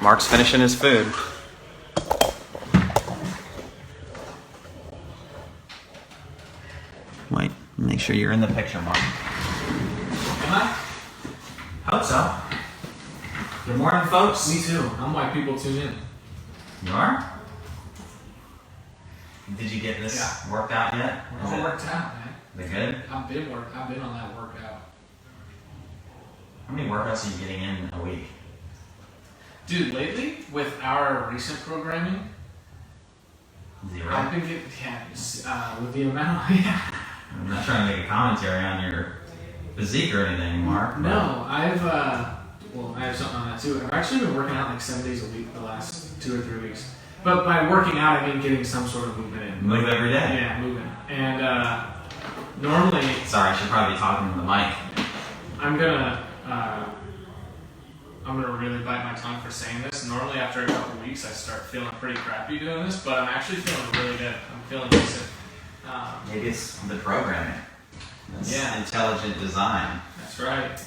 Marc's finishing his food. Wait, make sure you're in the picture, Marc. Am I? Hope so. Good morning, folks. Me too. I'm why people tune in. You are? Did you get this worked out yet? It's all worked out, man. They good? I've been on that workout. How many workouts are you getting in a week? Dude, lately, with our recent programming, 0? I've been getting, with the amount, I'm not trying to make a commentary on your physique or anything, Marc. No, I have something on that too. I've actually been working out like 7 days a week the last 2 or 3 weeks. But by working out, I mean getting some sort of movement in. Move every day? Yeah, moving. And normally... Sorry, I should probably be talking to the mic. I'm gonna really bite my tongue for saying this. Normally after a couple weeks I start feeling pretty crappy doing this, but I'm actually feeling really good. I'm feeling decent. Maybe it's the programming. It's intelligent design. That's right.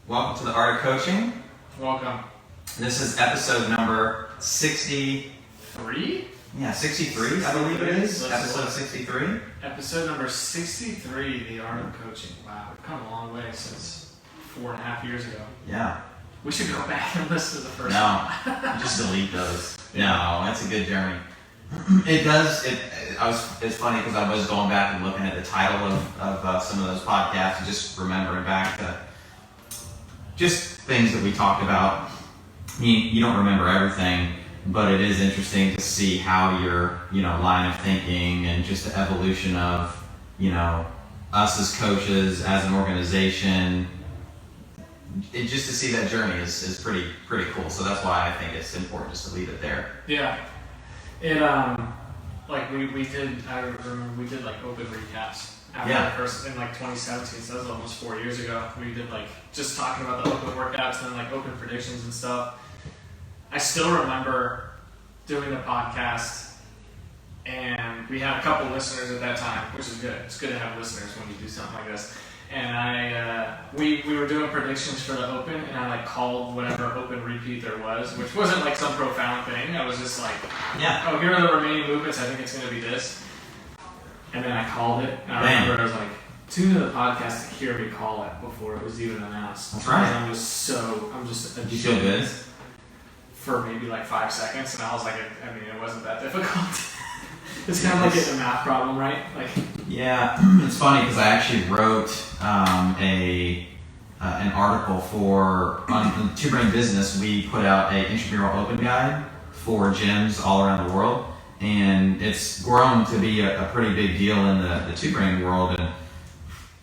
Welcome to the Art of Coaching. Welcome. This is episode number 63? Yeah, 63 I believe it is. Episode 63. Episode number 63, The Art of Coaching. Wow, we've come a long way since 4.5 years ago. Yeah. We should go back and listen to the first one. No, just delete those. No, that's a good journey. It does. It's funny because I was going back and looking at the title of some of those podcasts and just remembering back to just things that we talked about. You don't remember everything, but it is interesting to see how your line of thinking and just the evolution of us as coaches, as an organization. Just to see that journey is pretty cool. So that's why I think it's important just to leave it there. Yeah. It like we did. I remember we did like open recaps after the first in like 2017. So that was almost 4 years ago. We did like just talking about the open workouts and then like open predictions and stuff. I still remember doing the podcast, and we had a couple listeners at that time, which is good. It's good to have listeners when you do something like this. And we were doing predictions for the open, and I like called whatever open repeat there was, which wasn't like some profound thing. I was just like, oh, here are the remaining movements. I think it's going to be this. And then I called it, and I remember I was like, tune into the podcast to hear me call it before it was even announced. That's right. And I'm just you feel good? For maybe like 5 seconds, and I was like, I mean, it wasn't that difficult. It's kind of like getting a math problem, right? Like, yeah, it's funny because I actually wrote an article for on Two Brain Business. We put out a intramural open guide for gyms all around the world, and it's grown to be a pretty big deal in the Two Brain world. And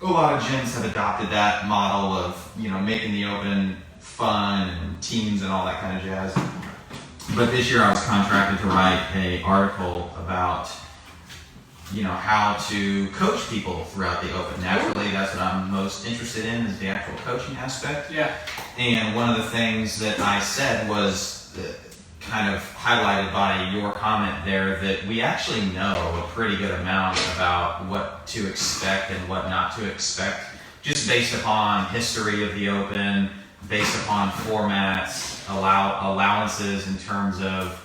a lot of gyms have adopted that model of making the open fun and teams and all that kind of jazz. But this year I was contracted to write an article about how to coach people throughout the open. Naturally, that's what I'm most interested in, is the actual coaching aspect. Yeah. And one of the things that I said was kind of highlighted by your comment there, that we actually know a pretty good amount about what to expect and what not to expect, just based upon history of the open, based upon formats, allowances in terms of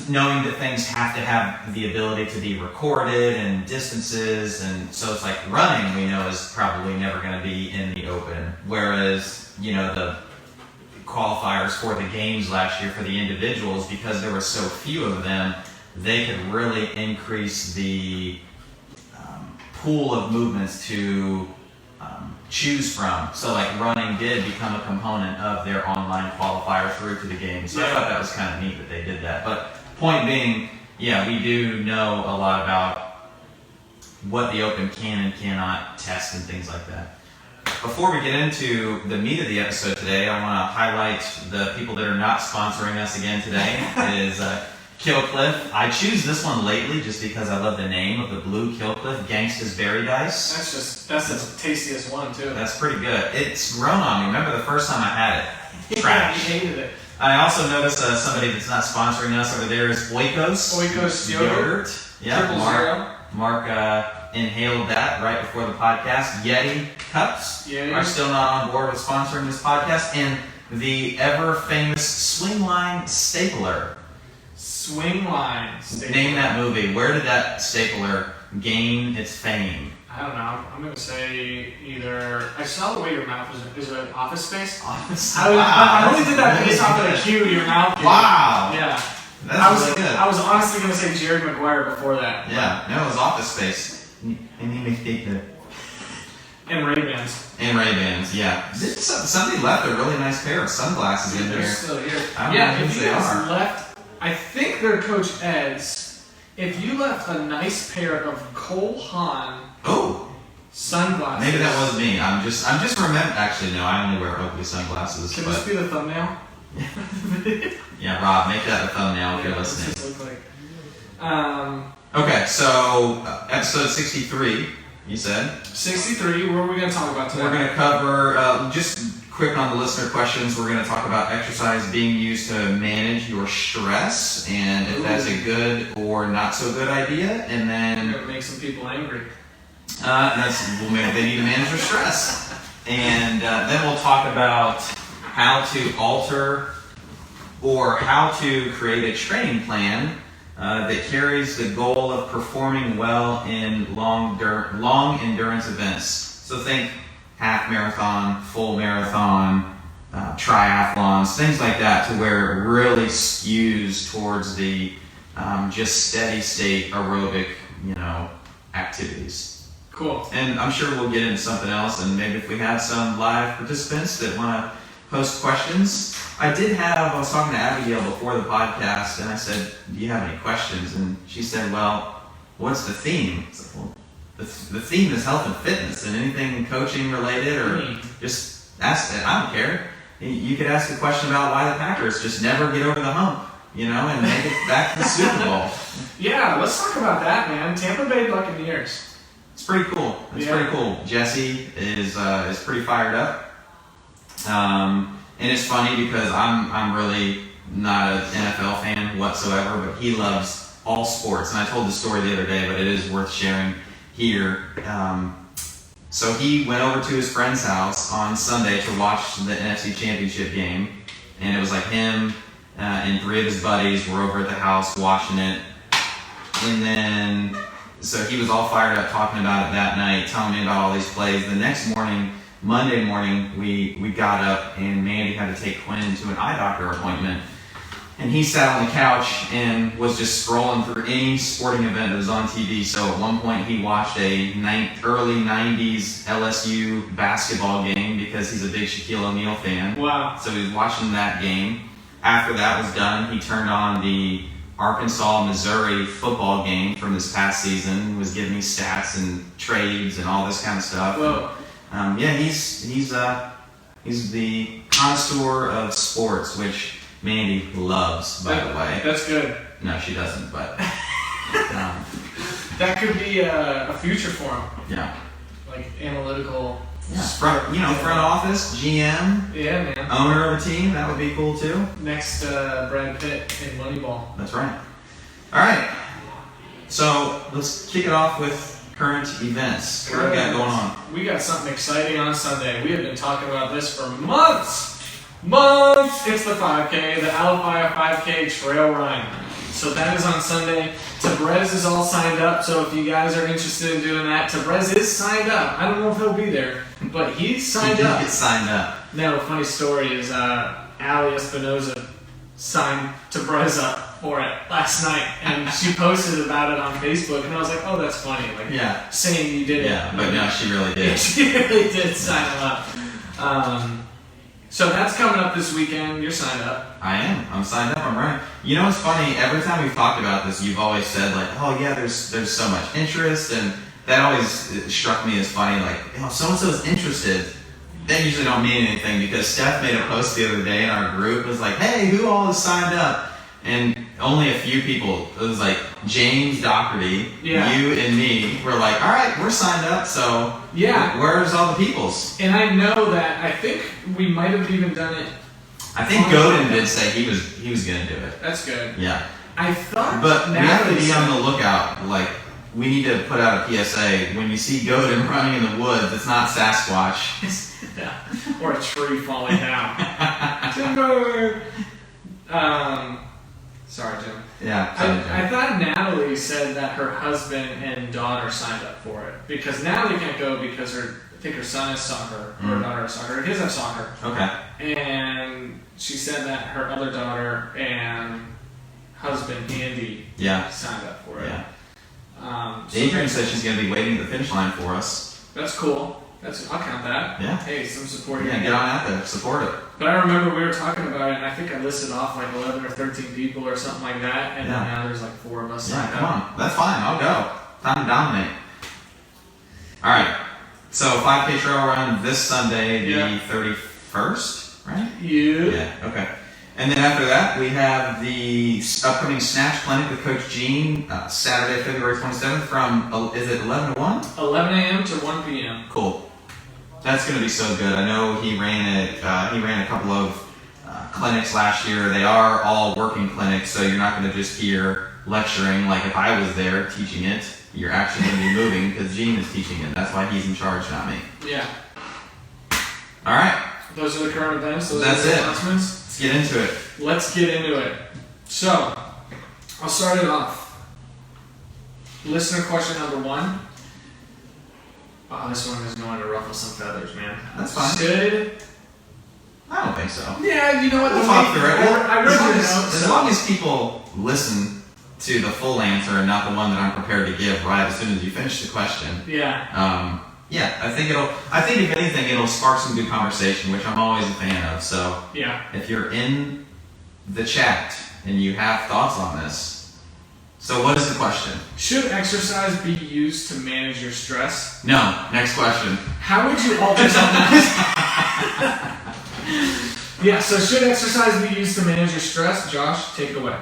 knowing that things have to have the ability to be recorded and distances, and so it's like running we know is probably never going to be in the open, whereas the qualifiers for the games last year for the individuals, because there were so few of them, they could really increase the pool of movements to choose from. So like running did become a component of their online qualifier through to the game. So I thought that was kind of neat that they did that. But point being, we do know a lot about what the open can and cannot test and things like that. Before we get into the meat of the episode today, I want to highlight the people that are not sponsoring us again today. It is Kill Cliff. I choose this one lately just because I love the name of the blue Kill Cliff Gangsta's Berry Dice. That's the tastiest one too. That's pretty good. It's grown on me. Remember the first time I had it? Trash. You hated it. I also noticed somebody that's not sponsoring us over there is Oikos. Oikos yogurt. Yeah, Marc inhaled that right before the podcast. Yeti cups are still not on board with sponsoring this podcast, and the ever famous swingline stapler. Swingline stapler. Name that movie. Where did that stapler gain its fame? I don't know. I'm gonna say either. I saw the way your mouth was. Is it Office Space? Office. I only did that based off of the cue your mouth. Gave. Wow. Yeah. That's really good. I was honestly gonna say Jerry Maguire before that. Yeah. No, it was Office Space. And Ray-Bans. And Ray-Bans, yeah. Somebody left a really nice pair of sunglasses in They're there. still here. I don't Yeah, know if who you they guys are. left, I think they're Coach Ed's. If you left a nice pair of Cole Haan Oh, sunglasses. maybe that was me. I'm just remember. Actually, no, I only wear Oakley sunglasses. Can but this be the thumbnail? yeah, Rob, make that a thumbnail if you're What's listening. this look like? Okay, so episode 63, you said. 63. What are we going to talk about today? We're going to cover, just quick on the listener questions, we're going to talk about exercise being used to manage your stress and if that's a good or not so good idea. And then We're going to make some people angry. they need to manage their stress. And then we'll talk about how to alter or how to create a training plan that carries the goal of performing well in long endurance events. So think half marathon, full marathon, triathlons, things like that, to where it really skews towards the just steady state aerobic, activities. Cool. And I'm sure we'll get into something else, and maybe if we have some live participants that want to post questions. I was talking to Abigail before the podcast, and I said, do you have any questions? And she said, well, what's the theme? I said, well, the theme is health and fitness, and anything coaching related, or just ask it. I don't care. You could ask a question about why the Packers just never get over the hump, and make it back to the Super Bowl. Yeah, let's talk about that, man. Tampa Bay Buccaneers. It's pretty cool. It's pretty cool. Jesse is pretty fired up. And it's funny because I'm really not an NFL fan whatsoever, but he loves all sports. And I told the story the other day, but it is worth sharing here. So he went over to his friend's house on Sunday to watch the NFC Championship game, and it was like him and 3 of his buddies were over at the house watching it. And then, so he was all fired up talking about it that night, telling me about all these plays. The next morning, Monday morning, we got up and Mandy had to take Quinn to an eye doctor appointment. And he sat on the couch and was just scrolling through any sporting event that was on TV. So at one point he watched a early 90s LSU basketball game because he's a big Shaquille O'Neal fan. Wow. So he was watching that game. After that was done, he turned on the Arkansas-Missouri football game from this past season, was giving me stats and trades and all this kind of stuff. Whoa. He's the connoisseur of sports, which Mandy loves, by the way. That's good. No, she doesn't, but That could be a future for him. yeah. Like analytical. Yeah, front office, GM, Yeah, man. owner of a team, that would be cool too. Next Brad Pitt in Moneyball. That's right. All right. So let's kick it off with current events. What do we got going on? We got something exciting on Sunday. We have been talking about this for months. It's the 5K, the Alafaya 5K trail run. So that is on Sunday. Tabrez is all signed up, so if you guys are interested in doing that, Tabrez is signed up. I don't know if he'll be there, but he's signed up. He did get signed up. Now, the funny story is Ali Espinoza signed Tabrez up for it last night, and she posted about it on Facebook, and I was like, oh, that's funny. Like, Yeah. saying you did it. Yeah, but no, she really did. She really did sign him up. So that's coming up this weekend. You're signed up. I am. I'm signed up. I'm running. You know what's funny? Every time we've talked about this, you've always said like, "Oh yeah, there's so much interest," and that always struck me as funny. Like, so and so's interested. They usually don't mean anything because Steph made a post the other day in our group. It was like, "Hey, who all is signed up?" And only a few people. It was like James Doherty, you and me. Were like, "All right, we're signed up." So yeah, where's all the peoples? And I know that I think we might have even done it. I think Godin did say he was gonna do it. That's good. Yeah. I thought, but we have to be on the lookout. Like, we need to put out a PSA. When you see Godin running in the woods, it's not Sasquatch. Yeah. Or a tree falling down. Timber. Sorry, Jim. Yeah. I thought Natalie said that her husband and daughter signed up for it because Natalie can't go because I think her son is soccer, or her daughter is soccer. Her kids have soccer. Okay. And she said that her other daughter and husband Andy signed up for it. Yeah. Adrian said she's going to be waiting at the finish line for us. That's cool. I'll count that. Yeah. Hey, some support. Yeah, get on out there, support it. But I remember we were talking about it, and I think I listed off like 11 or 13 people or something like that, and then now there's like 4 of us. Yeah, come on. That's fine. I'll go. Time to dominate. All right. So 5K trail run this Sunday, the 31st, right? Yeah. Okay. And then after that, we have the upcoming Snatch Clinic with Coach Gene, Saturday, February 27th from, is it 11 to 1? 11 a.m. to 1 p.m. Cool. That's going to be so good. I know he ran a couple of clinics last year. They are all working clinics, so you're not going to just hear lecturing like if I was there teaching it. You're actually going to be moving because Gene is teaching it. That's why he's in charge, not me. Yeah. All right. Those are the current events. Those That's are the it. announcements. Let's get into it. Let's get into it. So, I'll start it off. Listener question number 1. Oh, this one is going to ruffle some feathers, man. That's fine. I don't think so. Yeah, you know what? We'll talk through it. I read your notes. As long as people listen to the full answer and not the one that I'm prepared to give right as soon as you finish the question. Yeah. I think if anything, it'll spark some good conversation, which I'm always a fan of. So if you're in the chat and you have thoughts on this, so what is the question? Should exercise be used to manage your stress? No. Next question. How would you alter something? Yeah, so should exercise be used to manage your stress? Josh, take it away.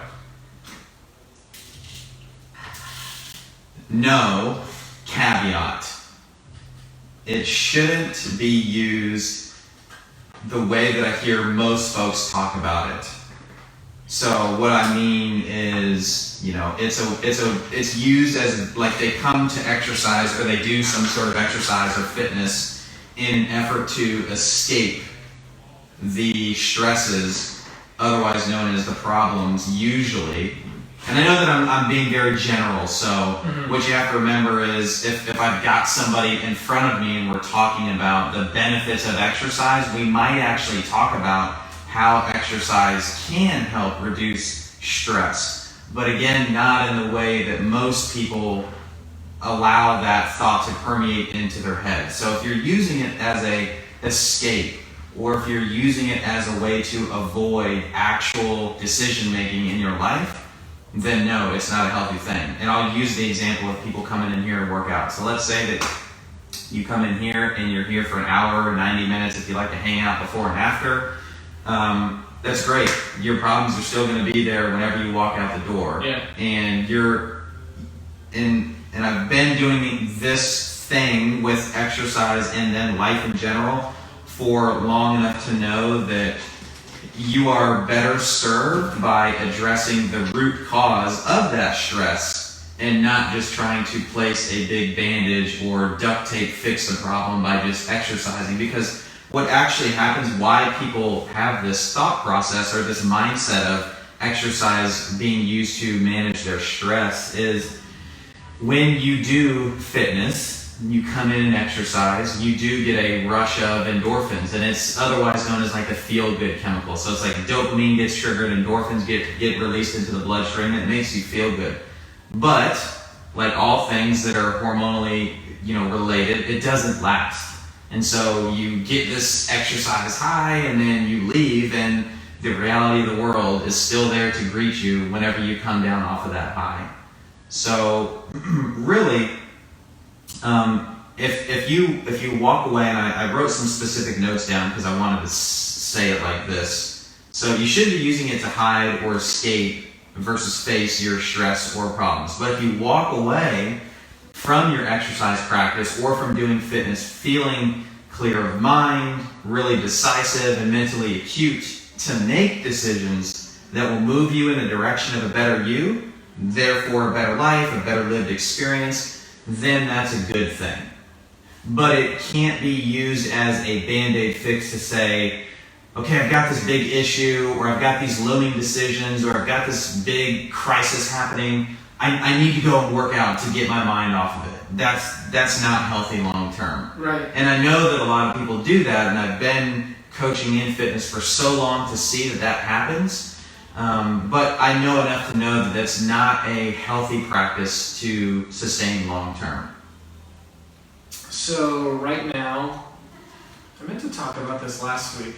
No. Caveat. It shouldn't be used the way that I hear most folks talk about it. So what I mean is, it's used as like they come to exercise or they do some sort of exercise or fitness in an effort to escape the stresses, otherwise known as the problems, usually. And I know that I'm being very general, so what you have to remember is if I've got somebody in front of me and we're talking about the benefits of exercise, we might actually talk about how exercise can help reduce stress. But again, not in the way that most people allow that thought to permeate into their head. So if you're using it as a escape, or if you're using it as a way to avoid actual decision making in your life, then no, it's not a healthy thing. And I'll use the example of people coming in here and work out. So let's say that you come in here and you're here for an hour or 90 minutes if you like to hang out before and after. That's great. Your problems are still going to be there whenever you walk out the door. Yeah. And and I've been doing this thing with exercise and then life in general for long enough to know that you are better served by addressing the root cause of that stress and not just trying to place a big bandage or duct tape fix the problem by just exercising. Because what actually happens, why people have this thought process or this mindset of exercise being used to manage their stress is when you do fitness, you come in and exercise, you do get a rush of endorphins, and it's otherwise known as like the feel-good chemical. So it's like dopamine gets triggered, endorphins get released into the bloodstream, and it makes you feel good. But like all things that are hormonally, related, it doesn't last. And so you get this exercise high, and then you leave, and the reality of the world is still there to greet you whenever you come down off of that high. So really, if you walk away, and I wrote some specific notes down because I wanted to say it like this. So you should be using it to hide or escape versus face your stress or problems. But if you walk away from your exercise practice or from doing fitness feeling clear of mind, really decisive and mentally acute to make decisions that will move you in the direction of a better you, therefore a better life, a better lived experience, then that's a good thing. But it can't be used as a band-aid fix to say, okay, I've got this big issue, or I've got these looming decisions, or I've got this big crisis happening. I need to go and work out to get my mind off of it. That's not healthy long term. Right. And I know that a lot of people do that, and I've been coaching in fitness for so long to see that happens. But I know enough to know that that's not a healthy practice to sustain long term. So right now, I meant to talk about this last week,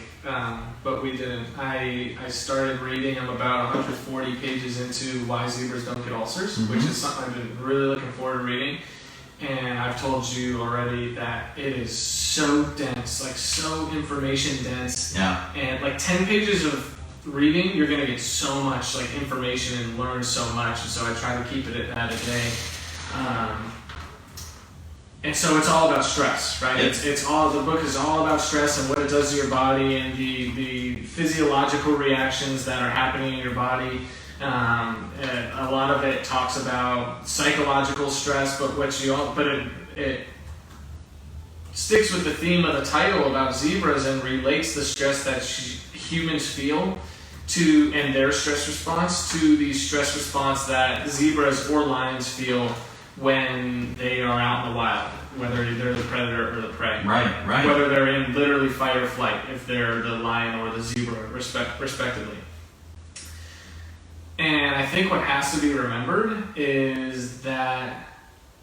but we didn't. I started reading. I'm about 140 pages into Why Zebras Don't Get Ulcers, which is something I've been really looking forward to reading. And I've told you already that it is so dense, like so information dense. Yeah. And like 10 pages of reading, you're going to get so much like information and learn so much. And so I try to keep it at that a day. And so it's all about stress, right? Yep. The book is all about stress and what it does to your body and the physiological reactions that are happening in your body. And a lot of it talks about psychological stress, but it sticks with the theme of the title about zebras and relates the stress that humans feel to and their stress response to the stress response that zebras or lions feel when they are out in the wild, whether they're the predator or the prey. Right. Whether they're in literally fight or flight, if they're the lion or the zebra, respectively. And I think what has to be remembered is that,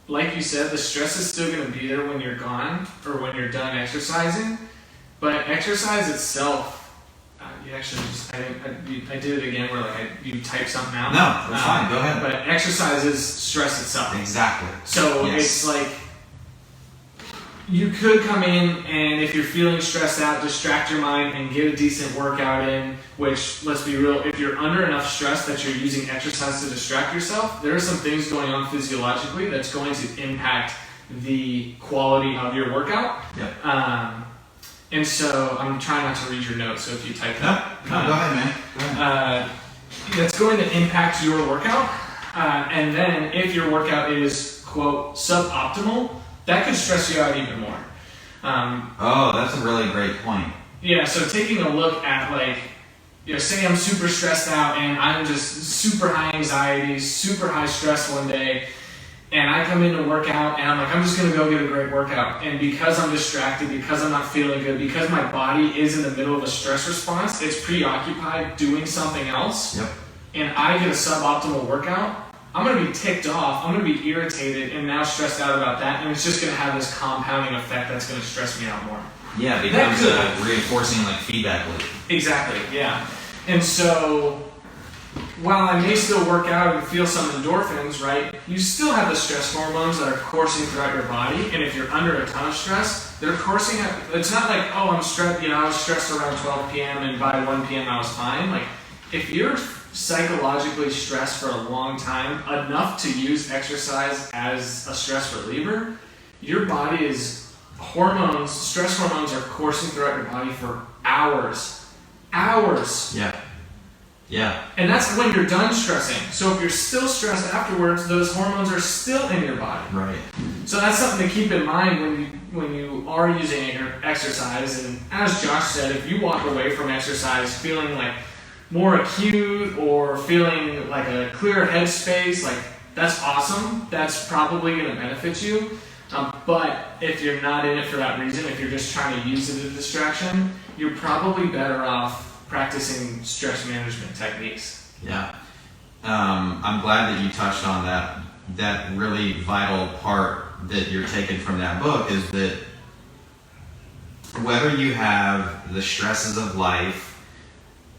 like you said, the stress is still going to be there when you're gone or when you're done exercising. But exercise itself, I did it again where you type something out. No, that's fine. Go ahead. But exercise is stress itself. Exactly. So Yes. It's like you could come in and if you're feeling stressed out, distract your mind and get a decent workout in, which, let's be real, if you're under enough stress that you're using exercise to distract yourself, there are some things going on physiologically that's going to impact the quality of your workout. Yep. And so I'm trying not to read your notes, so if you type No, go ahead, man. Go ahead. That's going to impact your workout. And then if your workout is, quote, suboptimal, that could stress you out even more. That's a really great point. Yeah, so taking a look at say I'm super stressed out and I'm just super high anxiety, super high stress one day, and I come in to work out and I'm like, I'm just going to go get a great workout. And because I'm distracted, because I'm not feeling good, because my body is in the middle of a stress response, it's preoccupied doing something else, Yep. and I get a suboptimal workout, I'm going to be ticked off, I'm going to be irritated and now stressed out about that, and it's just going to have this compounding effect that's going to stress me out more. Yeah, it becomes a reinforcing feedback loop. Exactly, yeah. And so, while I may still work out and feel some endorphins, right, you still have the stress hormones that are coursing throughout your body, and if you're under a ton of stress, they're coursing out. It's not like, oh, I'm stressed, I was stressed around 12 p.m. and by 1 p.m. I was fine. Like, if you're psychologically stressed for a long time, enough to use exercise as a stress reliever, your body is stress hormones are coursing throughout your body for hours. Yeah. And that's when you're done stressing. So if you're still stressed afterwards, those hormones are still in your body. Right. So that's something to keep in mind when you are using exercise. And as Josh said, if you walk away from exercise feeling like more acute or feeling like a clearer headspace, that's awesome. That's probably going to benefit you. But if you're not in it for that reason, if you're just trying to use it as a distraction, you're probably better off practicing stress management techniques. Yeah. I'm glad that you touched on that really vital part that you're taking from that book is that whether you have the stresses of life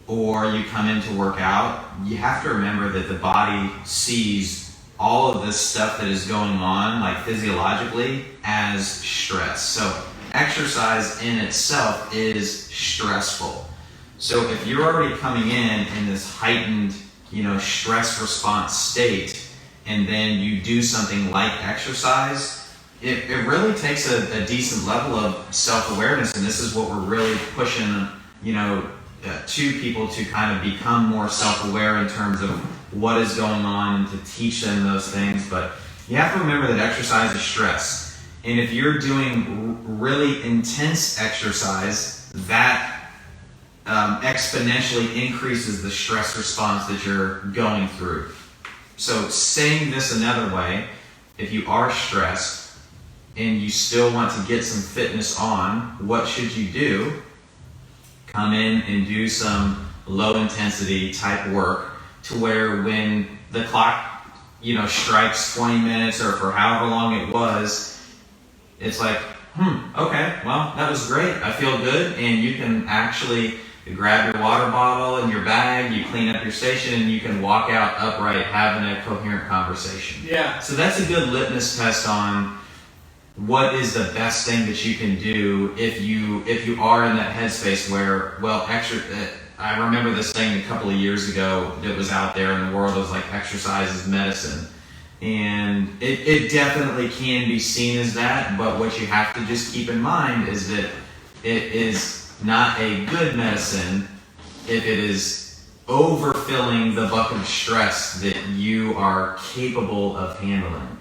or you come in to work out, you have to remember that the body sees all of this stuff that is going on, physiologically, as stress. So exercise in itself is stressful. So if you're already coming in this heightened, stress response state, and then you do something like exercise, it really takes a decent level of self-awareness, and this is what we're really pushing, to people to kind of become more self-aware in terms of what is going on, to teach them those things. But you have to remember that exercise is stress. And if you're doing really intense exercise, that exponentially increases the stress response that you're going through. So saying this another way, if you are stressed and you still want to get some fitness on, what should you do? Come in and do some low intensity type work to where when the clock, strikes 20 minutes or for however long it was, it's like, okay, well, that was great. I feel good. And you can actually grab your water bottle and your bag, you clean up your station, and you can walk out upright having a coherent conversation. Yeah. So that's a good litmus test on what is the best thing that you can do if you are in that headspace where, I remember this thing a couple of years ago that was out there in the world. It was like exercise is medicine. And it definitely can be seen as that, but what you have to just keep in mind is that it is not a good medicine if it is overfilling the bucket of stress that you are capable of handling,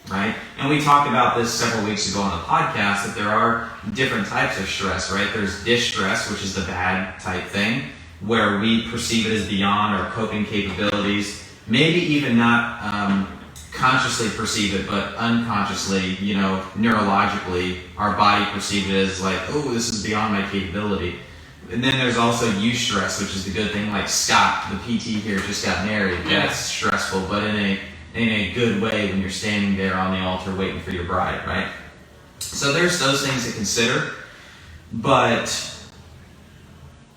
right? And we talked about this several weeks ago on the podcast, that there are different types of stress, right? There's distress, which is the bad type thing, where we perceive it as beyond our coping capabilities, maybe even not consciously perceive it, but unconsciously, neurologically, our body perceives it as like, oh, this is beyond my capability. And then there's also eustress, which is the good thing. Like Scott, the PT here, just got married. Yeah. That's stressful, but in a good way when you're standing there on the altar waiting for your bride, right? So there's those things to consider, but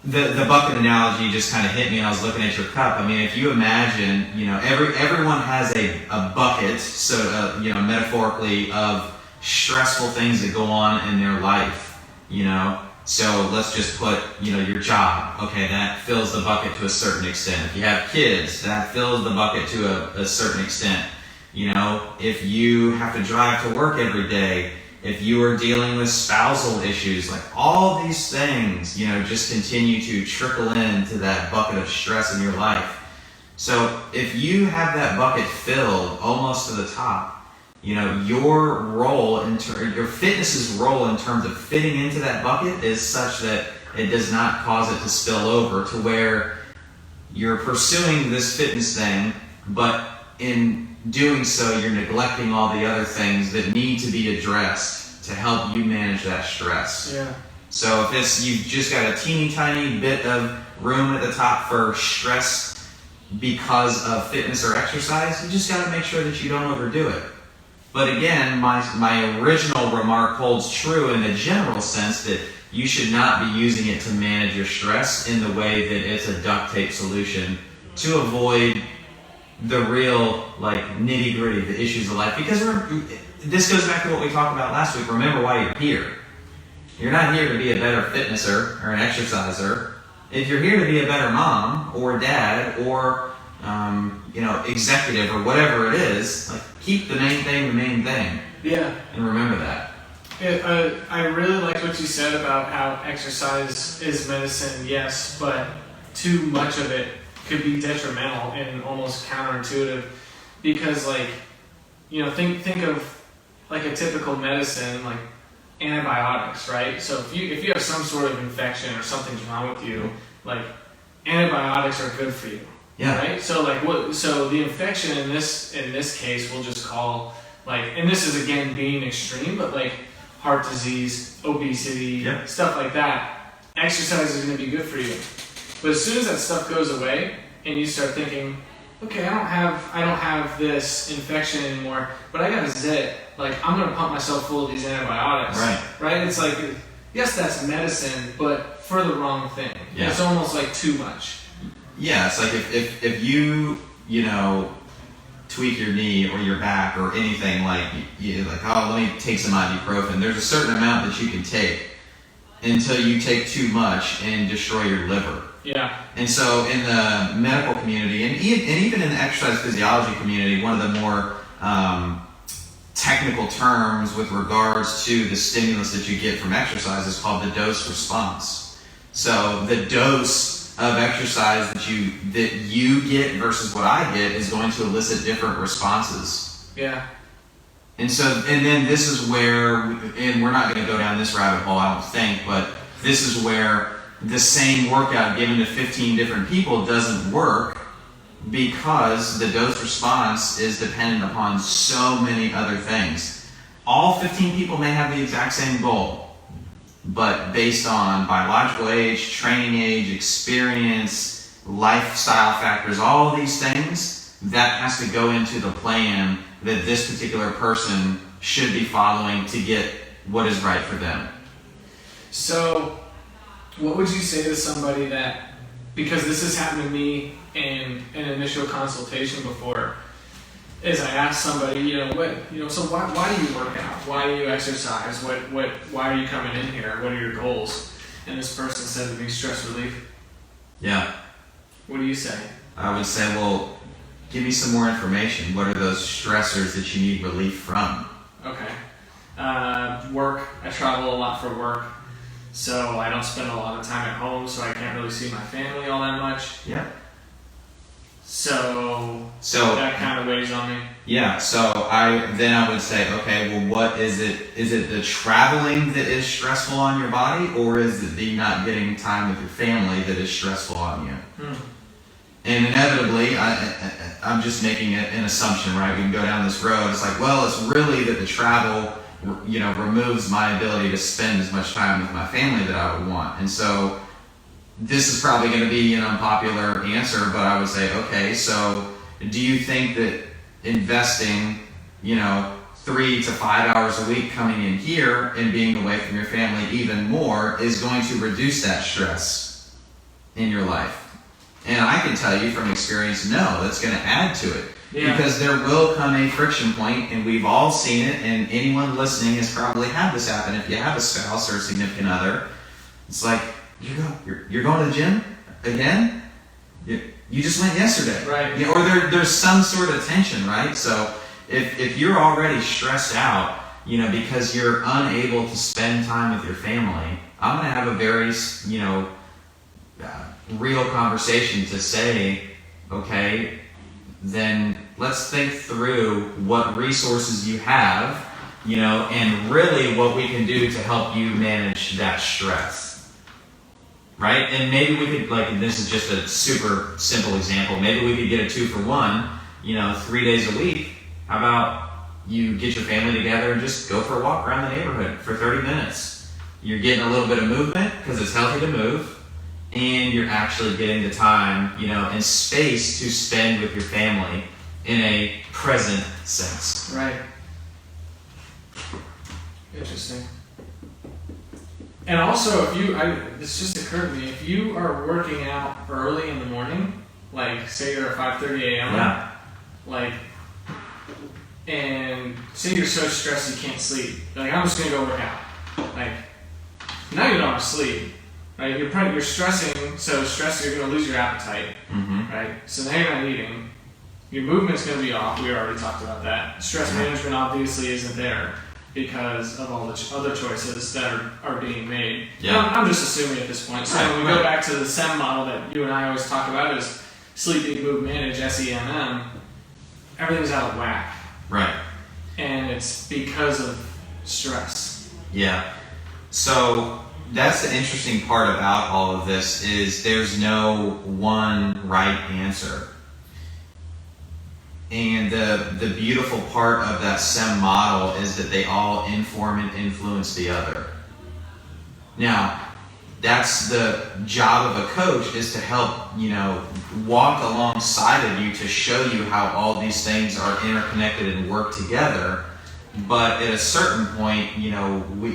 the bucket analogy just kind of hit me, and I was looking at your cup. I mean, if you imagine, everyone has a bucket, so metaphorically, of stressful things that go on in their life. So let's just put, your job. Okay, that fills the bucket to a certain extent. If you have kids, that fills the bucket to a certain extent. If you have to drive to work every day, if you are dealing with spousal issues, like all these things, just continue to trickle into that bucket of stress in your life. So if you have that bucket filled almost to the top, your role, your fitness's role in terms of fitting into that bucket is such that it does not cause it to spill over to where you're pursuing this fitness thing, but in doing so, you're neglecting all the other things that need to be addressed to help you manage that stress. Yeah. So if you've just got a teeny tiny bit of room at the top for stress because of fitness or exercise, you just got to make sure that you don't overdo it. But again, my original remark holds true in the general sense that you should not be using it to manage your stress in the way that it's a duct tape solution to avoid the real nitty gritty, the issues of life. Because this goes back to what we talked about last week. Remember why you're here. You're not here to be a better fitnesser or an exerciser. If you're here to be a better mom or dad or executive or whatever it is, keep the main thing. Yeah. And remember that. I really liked what you said about how exercise is medicine, yes, but too much of it could be detrimental and almost counterintuitive, because think of a typical medicine, like antibiotics, right? So if you have some sort of infection or something's wrong with you, antibiotics are good for you. Yeah. Right? So the infection in this case we'll just call and this is again being extreme, but heart disease, obesity, stuff like that. Exercise is going to be good for you. But as soon as that stuff goes away and you start thinking, okay, I don't have this infection anymore, but I got a zit, I'm going to pump myself full of these antibiotics. Right? It's yes, that's medicine, but for the wrong thing. Yeah. It's almost too much. Yeah, it's if you tweak your knee or your back or anything, let me take some ibuprofen. There's a certain amount that you can take until you take too much and destroy your liver. Yeah. And so in the medical community and even in the exercise physiology community, one of the more technical terms with regards to the stimulus that you get from exercise is called the dose response. So the dose of exercise that you get versus what I get is going to elicit different responses. Yeah. And then this is where, and we're not going to go down this rabbit hole, I don't think, but this is where the same workout given to 15 different people doesn't work because the dose response is dependent upon so many other things. All 15 people may have the exact same goal, but based on biological age, training age, experience, lifestyle factors, all of these things, that has to go into the plan that this particular person should be following to get what is right for them. So, what would you say to somebody that, because this has happened to me in an initial consultation before, is I asked somebody, so why do you work out? Why do you exercise? Why are you coming in here? What are your goals? And this person said to me, stress relief. Yeah. What do you say? I would say, well, give me some more information. What are those stressors that you need relief from? Okay. Work. I travel a lot for work. So I don't spend a lot of time at home, so I can't really see my family all that much. Yeah. So that kind of weighs on me. Yeah, so I would say, okay, well, what is it? Is it the traveling that is stressful on your body, or is it the not getting time with your family that is stressful on you? And inevitably, I'm just making an assumption, right? We can go down this road. It's like, well, it's really that the travel, removes my ability to spend as much time with my family that I would want. And so this is probably going to be an unpopular answer, but I would say, okay, so do you think that investing, 3 to 5 hours a week coming in here and being away from your family even more is going to reduce that stress in your life? And I can tell you from experience, no, that's going to add to it. Yeah. Because there will come a friction point, and we've all seen it, and anyone listening has probably had this happen. If you have a spouse or a significant other, it's like, you're going to the gym again? You just went yesterday. Right. Or there's some sort of tension, right? So if you're already stressed out, because you're unable to spend time with your family, I'm going to have a very, real conversation to say, okay, then let's think through what resources you have, and really what we can do to help you manage that stress, right? And maybe we could, and this is just a super simple example, maybe we could get a 2-for-1, 3 days a week. How about you get your family together and just go for a walk around the neighborhood for 30 minutes? You're getting a little bit of movement because it's healthy to move, and you're actually getting the time, and space to spend with your family in a present sense. Right. Interesting. And also, this just occurred to me, if you are working out early in the morning, like say you're at 5:30 a.m., yeah. And say you're so stressed you can't sleep, I'm just gonna go work out. Now you don't have to sleep. Right, you're stressing, so you're going to lose your appetite, right? So now you're not eating. Your movement's going to be off. We already talked about that. Stress management obviously isn't there because of all the other choices that are being made. Yeah. I'm just assuming at this point. So when we go back to the SEM model that you and I always talk about is sleep, eat, move, manage, SEMM, everything's out of whack. Right. And it's because of stress. Yeah. So that's the interesting part about all of this is there's no one right answer. And the beautiful part of that SEM model is that they all inform and influence the other. Now, that's the job of a coach, is to help, walk alongside of you to show you how all these things are interconnected and work together. But at a certain point,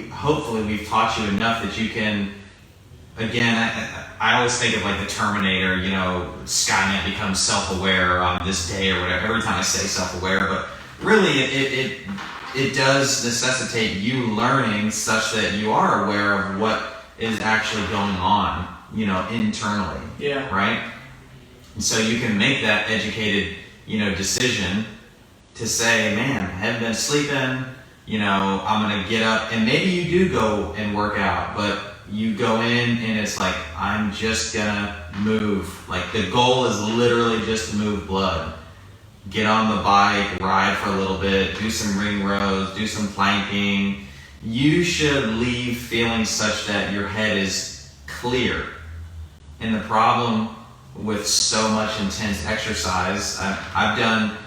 hopefully we've taught you enough that you can, again, I always think of the Terminator, Skynet becomes self-aware on this day or whatever, every time I say self-aware, but really it does necessitate you learning such that you are aware of what is actually going on, internally. Yeah. Right? And so you can make that educated, decision to say, man, I haven't been sleeping, I'm going to get up, and maybe you do go and work out, but you go in and it's like, I'm just going to move. The goal is literally just to move blood. Get on the bike, ride for a little bit, do some ring rows, do some planking. You should leave feeling such that your head is clear. And the problem with so much intense exercise, I've done,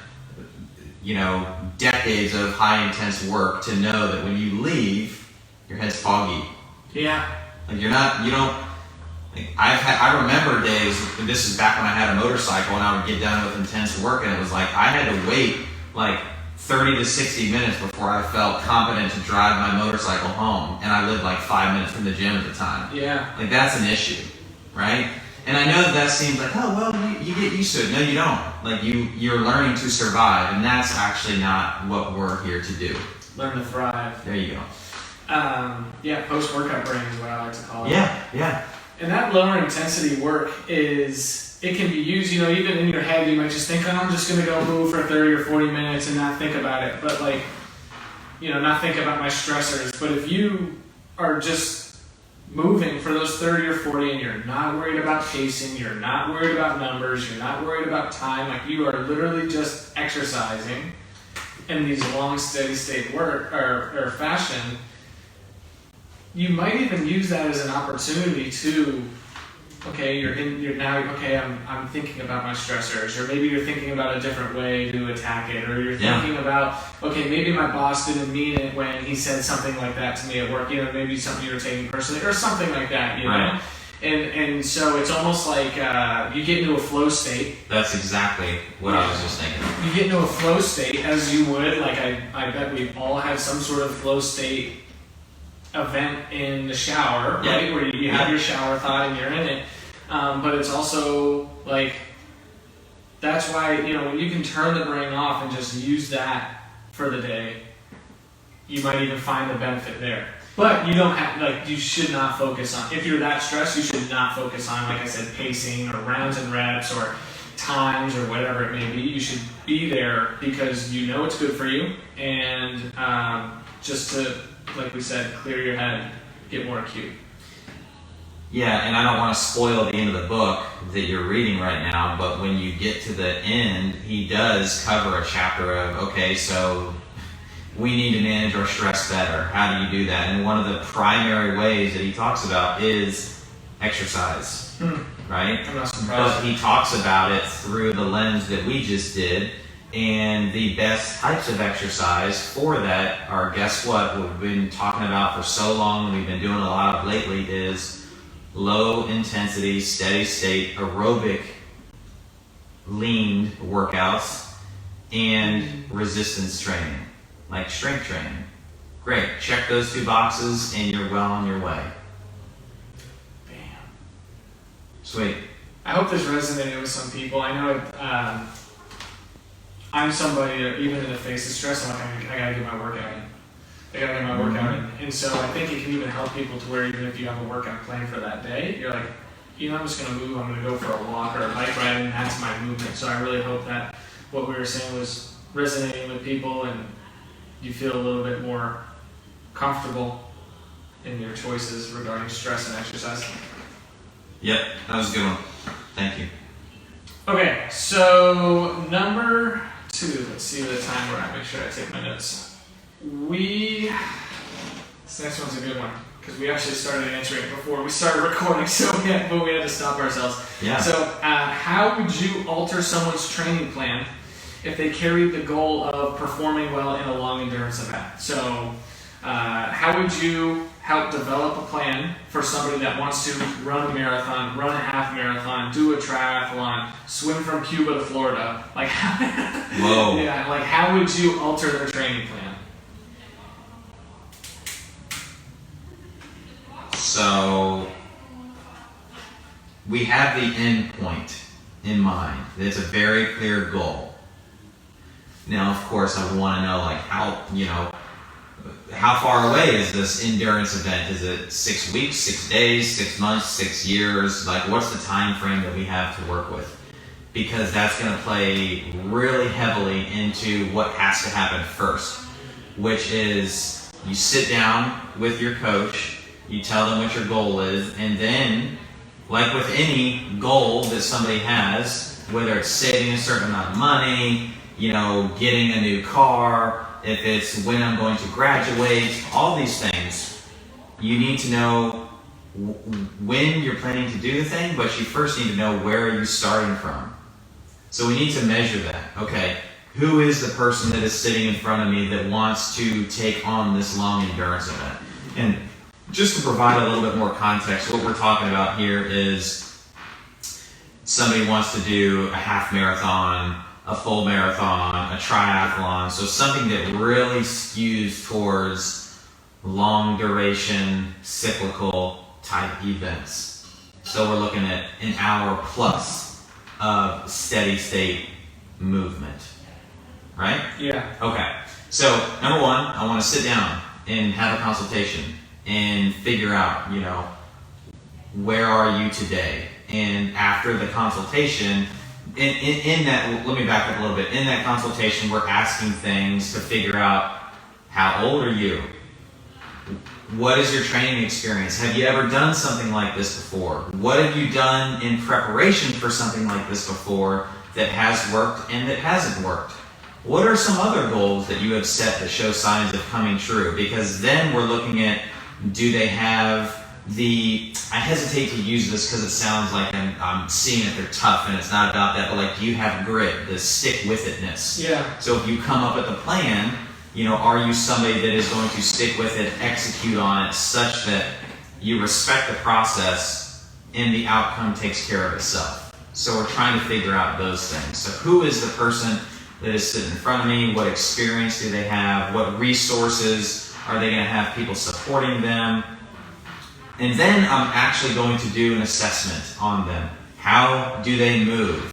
decades of high intense work to know that when you leave, your head's foggy. Yeah. Like I remember days, this is back when I had a motorcycle and I would get done with intense work and it was like I had to wait like 30 to 60 minutes before I felt competent to drive my motorcycle home, and I lived like 5 minutes from the gym at the time. Yeah. Like that's an issue, right? And I know that seems like, oh, well, you get used to it. No, you don't. Like you're learning to survive, and that's actually not what we're here to do. Learn to thrive. There you go. Post-workout brain is what I like to call it. Yeah. And that lower intensity work it can be used, even in your head, you might just think, I'm just going to go move for 30 or 40 minutes and not think about it. But not think about my stressors. But if you are just moving for those 30 or 40 and you're not worried about pacing, you're not worried about numbers, you're not worried about time, like you are literally just exercising in these long steady state work or fashion, you might even use that as an opportunity to, I'm thinking about my stressors, or maybe you're thinking about a different way to attack it, or you're thinking about, maybe my boss didn't mean it when he said something like that to me at work, maybe something you were taking personally, or something like that, Right. And so it's almost like you get into a flow state. That's exactly what I was just thinking. You get into a flow state as you would, like I bet we've all had some sort of flow state event in the shower, right? Where you have your shower thought and you're in it. But it's also like, that's why, when you can turn the brain off and just use that for the day, you might even find the benefit there. But you don't have, you should not focus on, if you're that stressed, you should not focus on, like I said, pacing or rounds and reps or times or whatever it may be. You should be there because you know it's good for you, and just to, like we said, clear your head, get more acute. Yeah, and I don't want to spoil the end of the book that you're reading right now, but when you get to the end, he does cover a chapter of, so we need to manage our stress better. How do you do that? And one of the primary ways that he talks about is exercise, right? I'm not surprised. But he talks about it through the lens that we just did, and the best types of exercise for that are, guess what we've been talking about for so long, and we've been doing a lot of lately, is low intensity, steady state, aerobic, lean workouts, and resistance training, like strength training. Great, check those two boxes and you're well on your way. Bam. Sweet. I hope this resonated with some people. I know I'm somebody that even in the face of stress, I'm like, I gotta get my workout in. I gotta get my workout in. And so I think it can even help people to where even if you have a workout plan for that day, you're like, I'm just gonna move, I'm gonna go for a walk or a bike ride, and that's my movement. So I really hope that what we were saying was resonating with people and you feel a little bit more comfortable in your choices regarding stress and exercise. Yep, that was a good one. Thank you. Okay, so number 2, let's see the time we're at, make sure I take my notes. This next one's a good one, because we actually started answering it before we started recording, but we had to stop ourselves. Yeah. So, how would you alter someone's training plan if they carried the goal of performing well in a long endurance event? So, how would you help develop a plan for somebody that wants to run a marathon, run a half marathon, do a triathlon, swim from Cuba to Florida? Like, whoa. Yeah, like how would you alter their training plan? So we have the end point in mind. It's a very clear goal. Now, of course, I would want to know, like, how far away is this endurance event? Is it 6 weeks, 6 days, 6 months, 6 years? Like, what's the time frame that we have to work with? Because that's going to play really heavily into what has to happen first, which is you sit down with your coach, you tell them what your goal is, and then, like with any goal that somebody has, whether it's saving a certain amount of money, getting a new car, if it's when I'm going to graduate, all these things, you need to know when you're planning to do the thing, but you first need to know where are you starting from. So we need to measure that. Okay, who is the person that is sitting in front of me that wants to take on this long endurance event? And just to provide a little bit more context, what we're talking about here is somebody wants to do a half marathon, a full marathon, a triathlon, so something that really skews towards long duration, cyclical type events. So we're looking at an hour plus of steady state movement, right? Yeah. Okay, so number one, I want to sit down and have a consultation and figure out, where are you today? And after the consultation, in that, let me back up a little bit. In that consultation, we're asking things to figure out, how old are you? What is your training experience? Have you ever done something like this before? What have you done in preparation for something like this before that has worked and that hasn't worked? What are some other goals that you have set that show signs of coming true? Because then we're looking at, do they have I hesitate to use this because it sounds like I'm seeing that they're tough, and it's not about that, but like, do you have grit, the stick-with-itness? Yeah. So if you come up with a plan, are you somebody that is going to stick with it, execute on it, such that you respect the process and the outcome takes care of itself? So we're trying to figure out those things. So who is the person that is sitting in front of me? What experience do they have? What resources are they going to have people supporting them? And then I'm actually going to do an assessment on them. How do they move?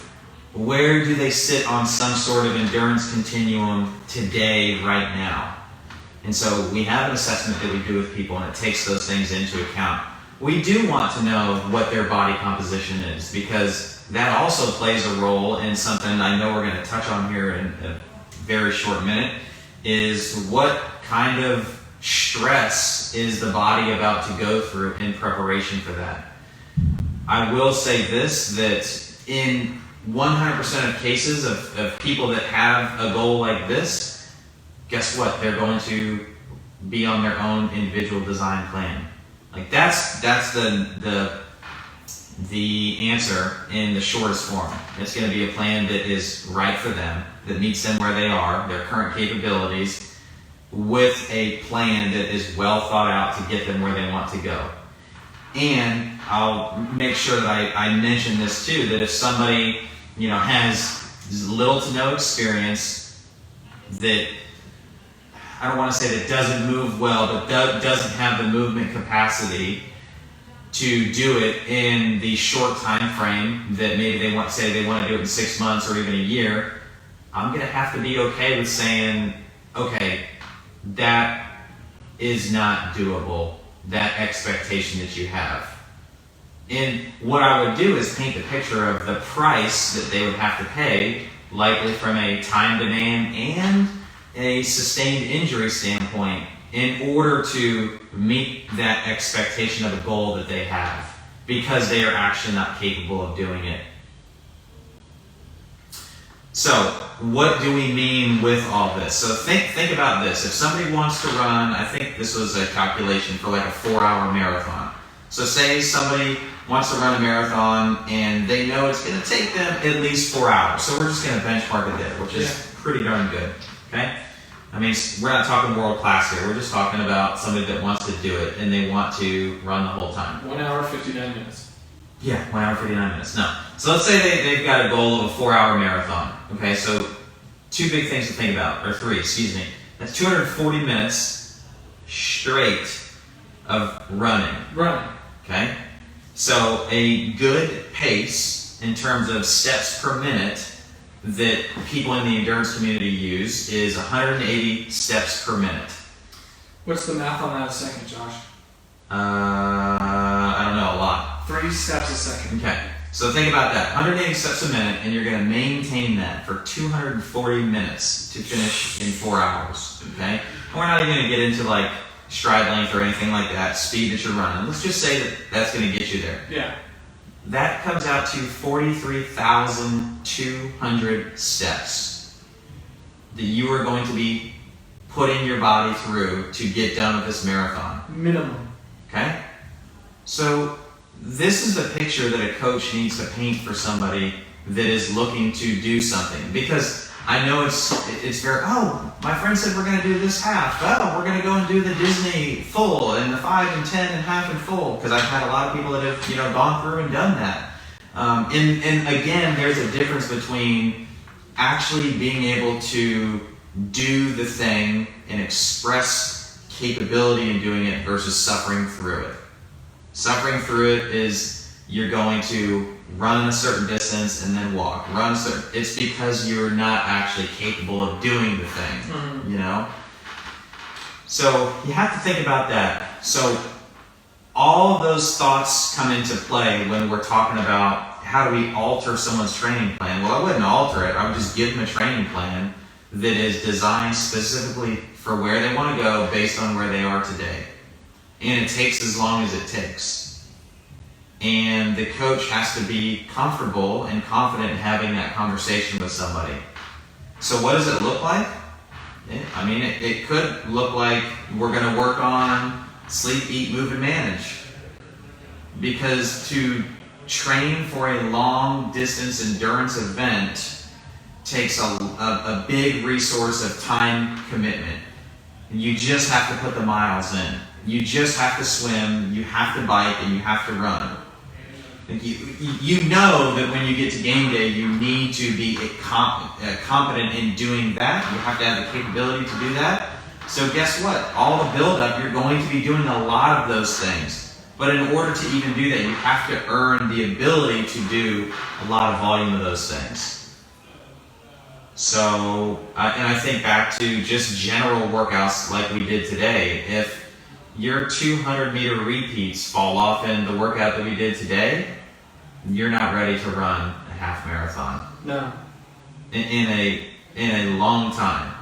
Where do they sit on some sort of endurance continuum today, right now? And so we have an assessment that we do with people, and it takes those things into account. We do want to know what their body composition is, because that also plays a role in something I know we're going to touch on here in a very short minute, is what kind of stress is the body about to go through in preparation for that. I will say this, that in 100% of cases of people that have a goal like this, guess what? They're going to be on their own individual design plan. Like that's the answer in the shortest form. It's going to be a plan that is right for them, that meets them where they are, their current capabilities, with a plan that is well thought out to get them where they want to go. And I'll make sure that I mention this too, that if somebody has little to no experience, that I don't want to say that doesn't move well, but doesn't have the movement capacity to do it in the short time frame that maybe they want to do it in 6 months or even a year, I'm going to have to be okay with saying, okay, that is not doable, that expectation that you have. And what I would do is paint the picture of the price that they would have to pay, likely from a time demand and a sustained injury standpoint, in order to meet that expectation of a goal that they have, because they are actually not capable of doing it. So, what do we mean with all this? So think about this. If somebody wants to run, I think this was a calculation for like a 4-hour marathon. So say somebody wants to run a marathon and they know it's going to take them at least 4 hours. So we're just going to benchmark it there, which is pretty darn good. Okay? I mean, we're not talking world class here. We're just talking about somebody that wants to do it and they want to run the whole time. 1 hour, 59 minutes. Yeah, 1 hour, 59 minutes. No. So let's say they've got a goal of a 4-hour marathon. Okay, so 2 big things to think about, or 3, excuse me. That's 240 minutes straight of running. Okay? So a good pace in terms of steps per minute that people in the endurance community use is 180 steps per minute. What's the math on that a second, Josh? I don't know, a lot. 3 steps a second. Okay, so think about that. 180 steps a minute, and you're going to maintain that for 240 minutes to finish in 4 hours. Okay? And we're not even going to get into like stride length or anything like that, speed that you're running. Let's just say that that's going to get you there. Yeah. That comes out to 43,200 steps that you are going to be putting your body through to get done with this marathon. Minimum. Okay? So this is the picture that a coach needs to paint for somebody that is looking to do something. Because I know it's very, oh, my friend said we're going to do this half. Oh, we're going to go and do the Disney full and the 5 and 10 and half and full. Because I've had a lot of people that have gone through and done that. And again, there's a difference between actually being able to do the thing and express capability in doing it versus suffering through it. Suffering through it is you're going to run a certain distance and then walk. It's because you're not actually capable of doing the thing, So you have to think about that. So all of those thoughts come into play when we're talking about how do we alter someone's training plan. Well, I wouldn't alter it. I would just give them a training plan that is designed specifically for where they want to go based on where they are today. And it takes as long as it takes. And the coach has to be comfortable and confident in having that conversation with somebody. So what does it look like? It could look like we're going to work on sleep, eat, move, and manage. Because to train for a long distance endurance event takes a big resource of time commitment. You just have to put the miles in. You just have to swim, you have to bike, and you have to run. You know that when you get to game day, you need to be competent in doing that. You have to have the capability to do that. So guess what? All the build-up, you're going to be doing a lot of those things. But in order to even do that, you have to earn the ability to do a lot of volume of those things. So, and I think back to just general workouts like we did today. If your 200-meter repeats fall off in the workout that we did today, you're not ready to run a half marathon. No. In a long time.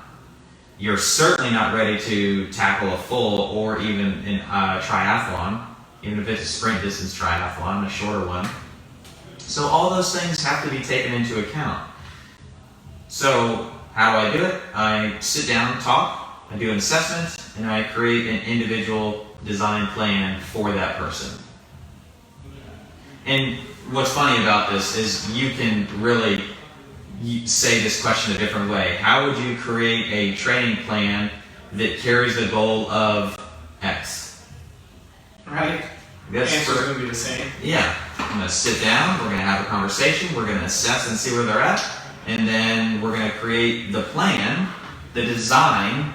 You're certainly not ready to tackle a full or even a triathlon, even if it's a sprint distance triathlon, a shorter one. So all those things have to be taken into account. So how do I do it? I sit down, talk, I do an assessment, and I create an individual design plan for that person. And what's funny about this is you can really say this question a different way. How would you create a training plan that carries the goal of X? Right. The answer's going to be the same. Yeah. I'm going to sit down, we're going to have a conversation, we're going to assess and see where they're at, and then we're going to create the plan, the design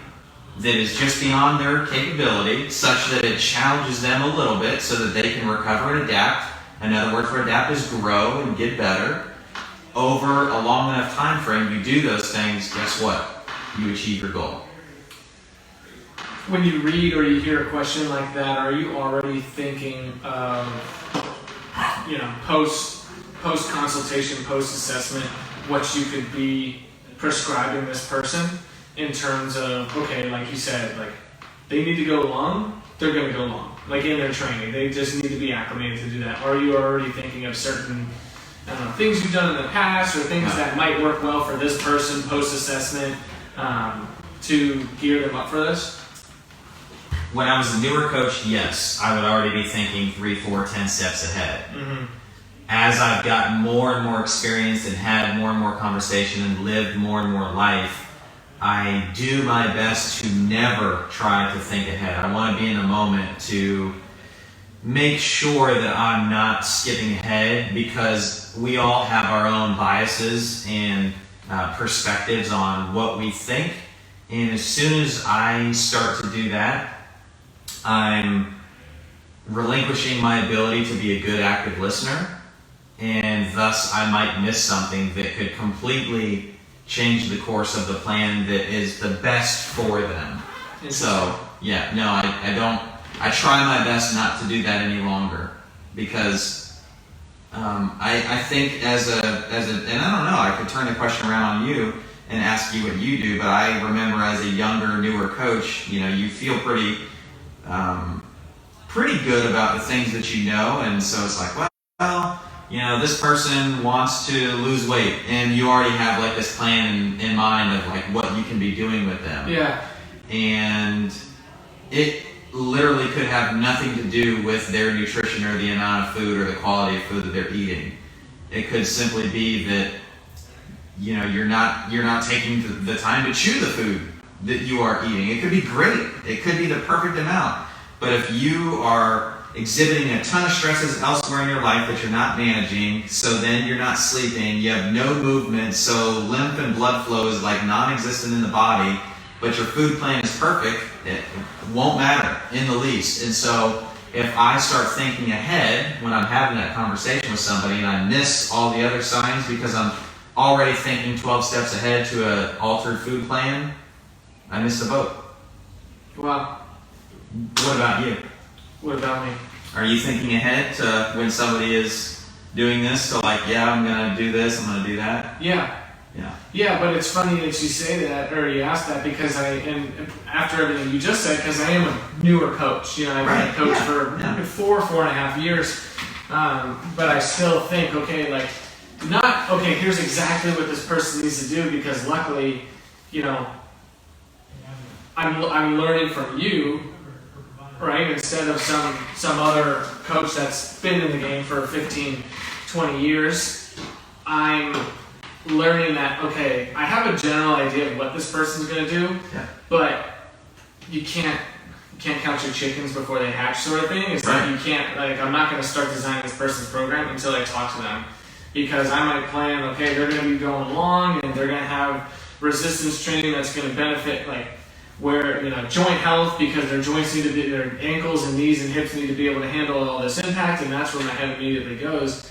that is just beyond their capability, such that it challenges them a little bit so that they can recover and adapt. Another word for adapt is grow and get better. Over a long enough time frame, you do those things, guess what? You achieve your goal. When you read or you hear a question like that, are you already thinking of, post consultation, post assessment, what you could be prescribing this person in terms of, okay, like you said, like they need to go long, they're going to go long. Like in their training, they just need to be acclimated to do that. Or are you already thinking of certain things you've done in the past or things that might work well for this person post-assessment to gear them up for this? When I was a newer coach, yes, I would already be thinking 3, 4, 10 steps ahead. Mm-hmm. As I've gotten more and more experience and had more and more conversation and lived more and more life, I do my best to never try to think ahead. I want to be in the moment to make sure that I'm not skipping ahead, because we all have our own biases and perspectives on what we think. And as soon as I start to do that, I'm relinquishing my ability to be a good active listener, and thus I might miss something that could completely change the course of the plan that is the best for them. So, yeah, no, I don't. I try my best not to do that any longer, because I think as a, and I don't know, I could turn the question around on you and ask you what you do, but I remember as a younger, newer coach, you feel pretty good about the things that you know, and so it's like, well, this person wants to lose weight, and you already have like this plan in mind of like what you can be doing with them. Yeah. And literally could have nothing to do with their nutrition or the amount of food or the quality of food that they're eating. It could simply be that you're not taking the time to chew the food that you are eating. It could be great. It could be the perfect amount. But if you are exhibiting a ton of stresses elsewhere in your life that you're not managing, so then you're not sleeping, you have no movement, so lymph and blood flow is like non-existent in the body, but your food plan is perfect, it won't matter in the least. And so if I start thinking ahead when I'm having that conversation with somebody and I miss all the other signs because I'm already thinking 12 steps ahead to an altered food plan, I missed the boat. Well, what about you? What about me? Are you thinking ahead to when somebody is doing this to like, yeah, I'm going to do this, I'm going to do that? Yeah. Yeah, but it's funny that you say that, or you ask that, because and after everything you just said, because I am a newer coach. I've been a coach for 4.5 years. But I still think, here's exactly what this person needs to do, because luckily, I'm learning from you, right? Instead of some other coach that's been in the game for 15, 20 years, I'm learning that, I have a general idea of what this person's going to do, but you can't count your chickens before they hatch, sort of thing. It's like you can't, I'm not going to start designing this person's program until I talk to them, because I might plan, they're going to be going long and they're going to have resistance training that's going to benefit, where, joint health, because their joints need to be, their ankles and knees and hips need to be able to handle all this impact, and that's where my head immediately goes.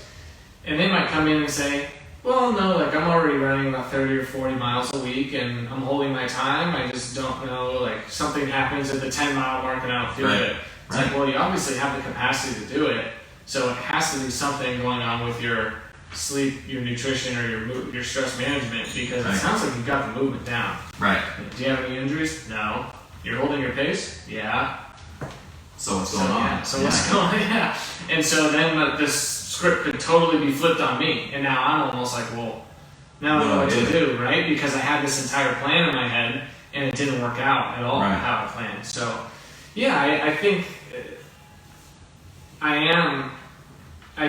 And they might come in and say, well, no, I'm already running about 30 or 40 miles a week and I'm holding my time. I just don't know, something happens at the 10-mile mark and I don't feel it. It's well, you obviously have the capacity to do it. So it has to be something going on with your sleep, your nutrition, or your stress management, because it sounds like you've got the movement down. Right. Do you have any injuries? No. You're holding your pace? Yeah. So what's going on? Yeah. So what's going on? Yeah. And so then this script could totally be flipped on me, and now I'm almost like, well, now I know what to do, right? Because I had this entire plan in my head and it didn't work out at all how I planned. So yeah, I think I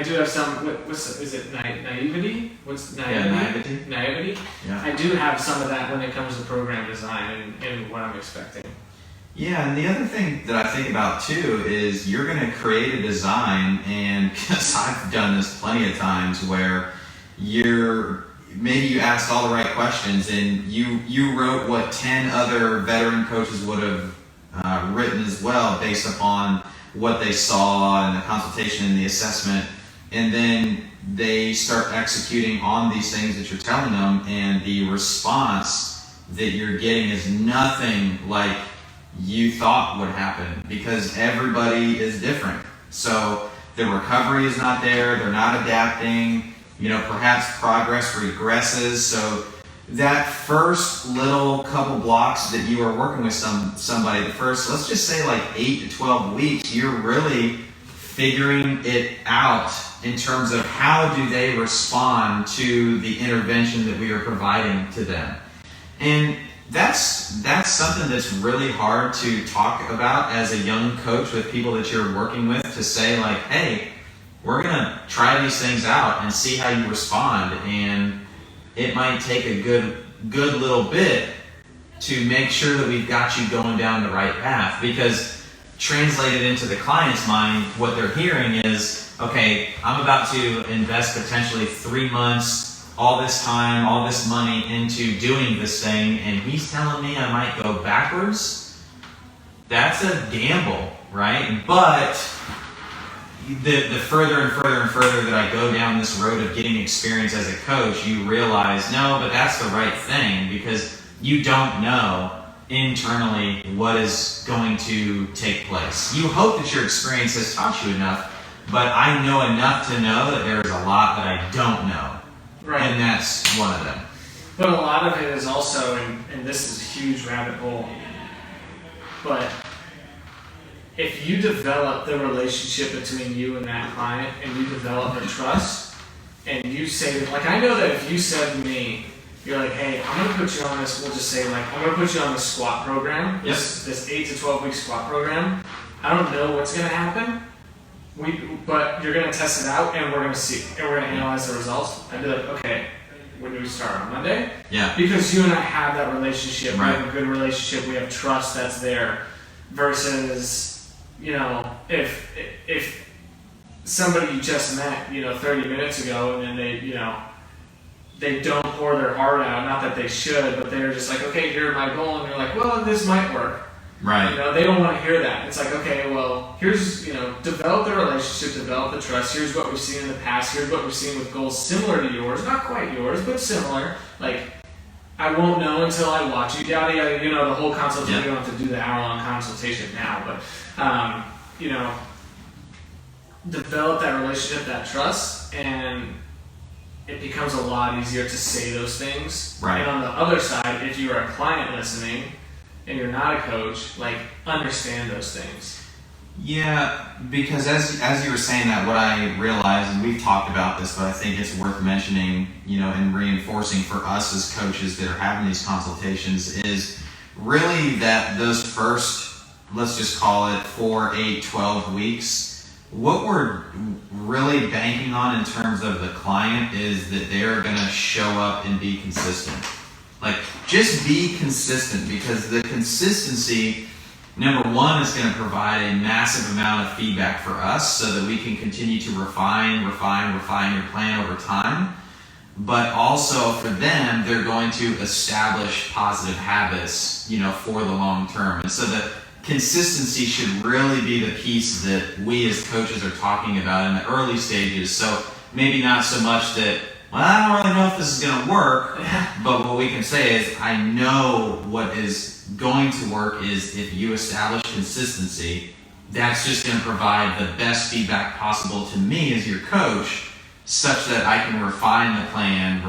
do have some, is it naivety? What's naivety? Naivety? Yeah. I do have some of that when it comes to program design and what I'm expecting. Yeah, and the other thing that I think about too is you're going to create a design, and because I've done this plenty of times where maybe you asked all the right questions and you wrote what 10 other veteran coaches would have written as well, based upon what they saw in the consultation and the assessment, and then they start executing on these things that you're telling them, and the response that you're getting is nothing like you thought would happen, because everybody is different. So the recovery is not there, they're not adapting, perhaps progress regresses. So that first little couple blocks that you are working with somebody, the first, let's just say 8 to 12 weeks, you're really figuring it out in terms of how do they respond to the intervention that we are providing to them. And that's something that's really hard to talk about as a young coach with people that you're working with, to say hey, we're going to try these things out and see how you respond, and it might take a good little bit to make sure that we've got you going down the right path, because translated into the client's mind, what they're hearing is, okay, I'm about to invest potentially 3 months, all this time, all this money into doing this thing, and he's telling me I might go backwards. That's a gamble, right? But the further and further and further that I go down this road of getting experience as a coach, you realize, no, but that's the right thing, because you don't know internally what is going to take place. You hope that your experience has taught you enough, but I know enough to know that there is a lot that I don't know. Right. And that's one of them. But a lot of it is also, and this is a huge rabbit hole, but if you develop the relationship between you and that client, and you develop a trust, and you say, I know that if you said to me, you're like, hey, I'm going to put you on this, we'll just say, I'm going to put you on this squat program, this 8 to 12 week squat program, I don't know what's going to happen. But you're going to test it out, and we're going to see, and we're going to analyze the results. I'd be like, okay, when do we start, on Monday? Yeah. Because you and I have that relationship. Right. We have a good relationship. We have trust that's there. Versus, if somebody you just met, 30 minutes ago, and then they don't pour their heart out. Not that they should, but they're just like, okay, here's my goal, and you're like, well, this might work. Right. They don't want to hear that. It's like, okay, well, here's, develop the relationship, develop the trust. Here's what we've seen in the past. Here's what we've seen with goals similar to yours. Not quite yours, but similar. Like, I won't know until I watch you. Yada, yada, the whole consultation. We don't have to do the hour-long consultation now, but, develop that relationship, that trust, and it becomes a lot easier to say those things. Right. And on the other side, if you are a client listening, and you're not a coach, understand those things. Yeah, because as you were saying that, what I realized, and we've talked about this, but I think it's worth mentioning, and reinforcing for us as coaches that are having these consultations, is really that those first, let's just call it 4, 8, 12 weeks, what we're really banking on in terms of the client is that they're going to show up and be consistent. Just be consistent, because the consistency, number one, is going to provide a massive amount of feedback for us so that we can continue to refine your plan over time. But also for them, they're going to establish positive habits, for the long term. And so the consistency should really be the piece that we as coaches are talking about in the early stages. So maybe not so much that, well, I don't really know if this is going to work, but what we can say is, I know what is going to work is if you establish consistency, that's just going to provide the best feedback possible to me as your coach, such that I can refine the plan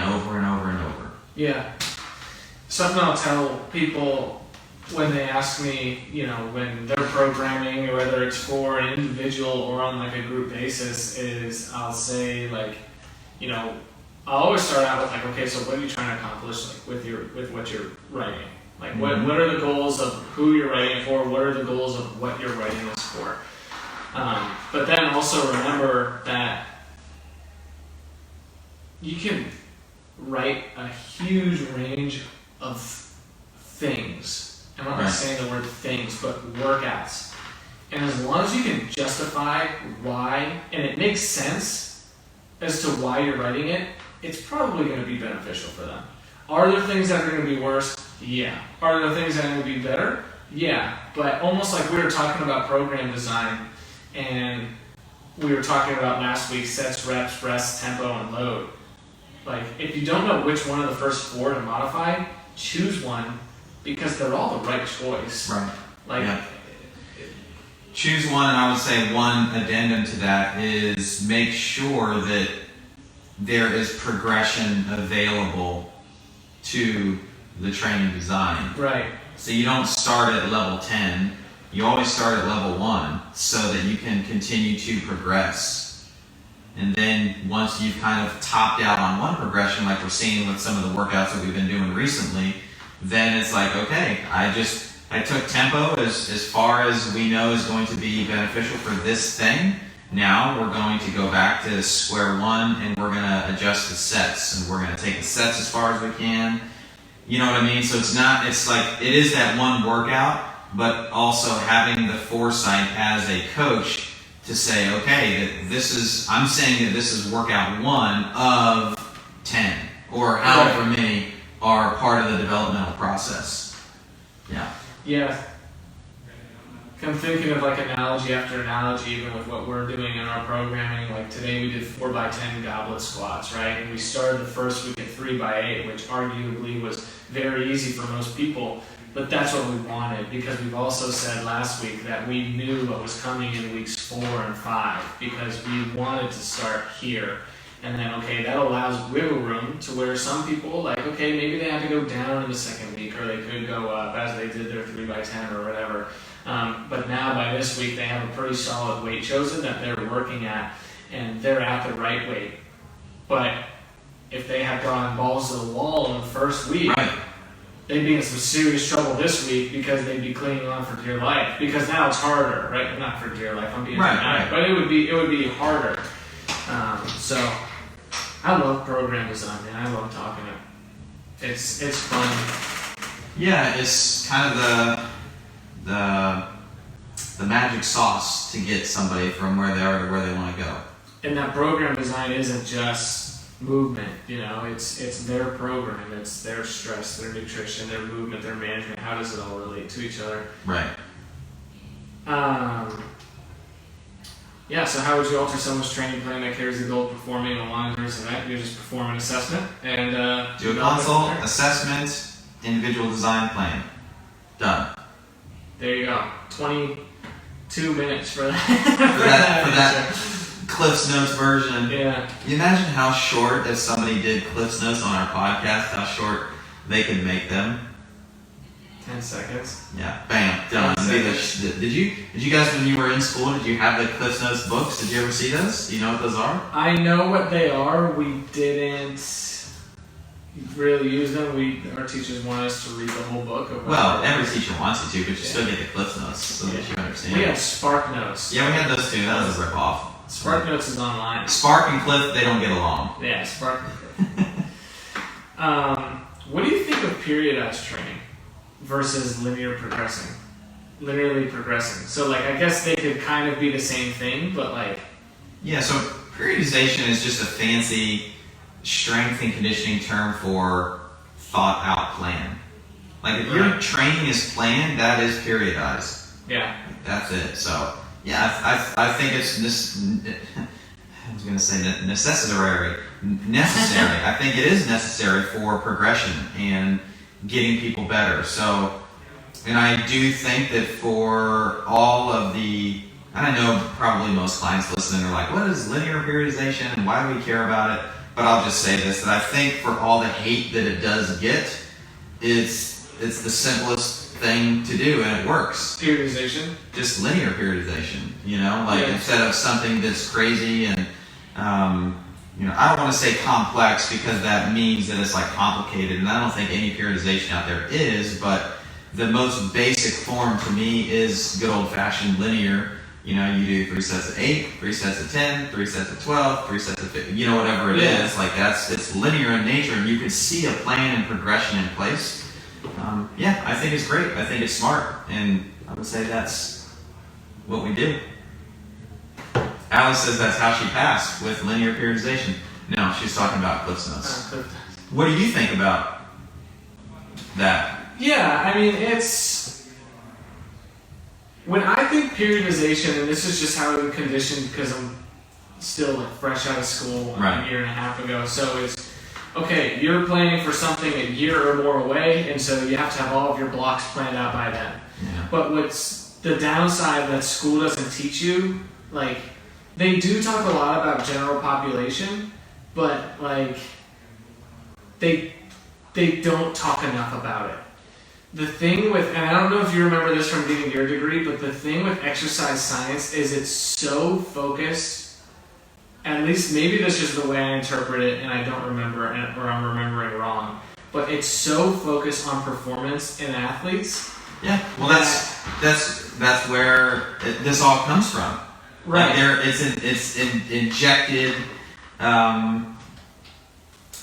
over and over and over. Yeah. Something I'll tell people when they ask me, when they're programming, whether it's for an individual or on a group basis, is I'll say I always start out with okay, so what are you trying to accomplish with what you're writing? What are the goals of who you're writing it for? What are the goals of what you're writing this for? But then also remember that you can write a huge range of things. I'm not saying the word things, but workouts. And as long as you can justify why, and it makes sense as to why you're writing it, it's probably going to be beneficial for them. Are there things that are going to be worse? Yeah. Are there things that are going to be better? Yeah. But almost like we were talking about program design, and we were talking about last week, sets, reps, rests, tempo, and load. If you don't know which one of the first 4 to modify, choose one, because they're all the right choice. Right. Choose one, and I would say one addendum to that is make sure that there is progression available to the training design. Right. So you don't start at level 10, you always start at level 1 so that you can continue to progress. And then once you've kind of topped out on one progression, like we're seeing with some of the workouts that we've been doing recently, then it's okay, I took tempo as far as we know is going to be beneficial for this thing. Now we're going to go back to square one, and we're going to adjust the sets, and we're going to take the sets as far as we can. You know what I mean? So it is that one workout, but also having the foresight as a coach to say, okay, I'm saying that this is workout 1 of 10, or however many are part of the developmental process. Yeah. Yeah. I'm thinking of analogy after analogy, even with what we're doing in our programming. Today we did 4x10 goblet squats, right? And we started the first week at 3x8, which arguably was very easy for most people. But that's what we wanted, because we've also said last week that we knew what was coming in weeks 4 and 5, because we wanted to start here. And then, that allows wiggle room to where some people, maybe they have to go down in the second week, or they could go up as they did their 3x10 or whatever. But now by this week, they have a pretty solid weight chosen that they're working at, and they're at the right weight. But if they have gone balls to the wall in the first week, they'd be in some serious trouble this week because they'd be clinging on for dear life. Because now it's harder, right? Not for dear life, I'm being dramatic, but it would be harder. So I love program design, man. I love talking it. It's fun. Yeah, it's kind of the magic sauce to get somebody from where they are to where they want to go. And that program design isn't just movement, you know, it's their program, it's their stress, their nutrition, their movement, their management. How does it all relate to each other? Right. Yeah, so how would you alter someone's training plan that carries the goal of performing a long-term event? You just perform an assessment and do a consult, assessment, individual design plan. Done. There you go. 22 minutes for that. for that Cliff's Notes version. Yeah. You imagine how short, if somebody did Cliff's Notes on our podcast, how short they could make them. 10 seconds. Yeah, bam, done. Did you guys, when you were in school, did you have the Cliff's Notes books? Did you ever see those? Do you know what those are? I know what they are. We didn't really use them. Our teachers want us to read the whole book. Well, every teacher wants you to, but you still get the Cliff's Notes so that you understand. We had Spark Notes. Yeah, we had those too. That was a rip-off. Spark Notes is online. Spark and Cliff, they don't get along. Yeah, Spark and Cliff. What do you think of periodized training versus linearly progressing? So, like, I guess they could kind of be the same thing, but like... Yeah, so periodization is just a fancy strength and conditioning term for thought out plan. Like, if your training is planned, that is periodized. Yeah. That's it. So, yeah, I think it's I was going to say necessary. I think it is necessary for progression and getting people better. So, and I do think that for all of the, and I know probably most clients listening are like, what is linear periodization and why do we care about it? But I'll just say this, that I think for all the hate that it does get, it's the simplest thing to do and it works. Periodization? Just linear periodization, you know, like instead of something that's crazy and, you know, I don't want to say complex because that means that it's like complicated, and I don't think any periodization out there is, but the most basic form to me is good old-fashioned linear. You know, you do 3 sets of 8, 3 sets of 10, 3 sets of 12, 3 sets of 50, you know, whatever it is. Like it's linear in nature, and you can see a plan and progression in place. Yeah, I think it's great. I think it's smart, and I would say that's what we do. Alice says that's how she passed with linear periodization. No, she's talking about Cliff's Notes. What do you think about that? Yeah, I mean, it's... When I think periodization, and this is just how I'm conditioned because I'm still like fresh out of school a year and a half ago, so it's, okay, you're planning for something a year or more away, and so you have to have all of your blocks planned out by then. Yeah. But what's the downside that school doesn't teach you, like, they do talk a lot about general population, but like they don't talk enough about it. The thing with, and I don't know if you remember this from getting your degree, but the thing with exercise science is it's so focused, at least maybe this is the way I interpret it and I don't remember or I'm remembering wrong, but it's so focused on performance in athletes. Yeah, well that's where this all comes from. Right. It's injected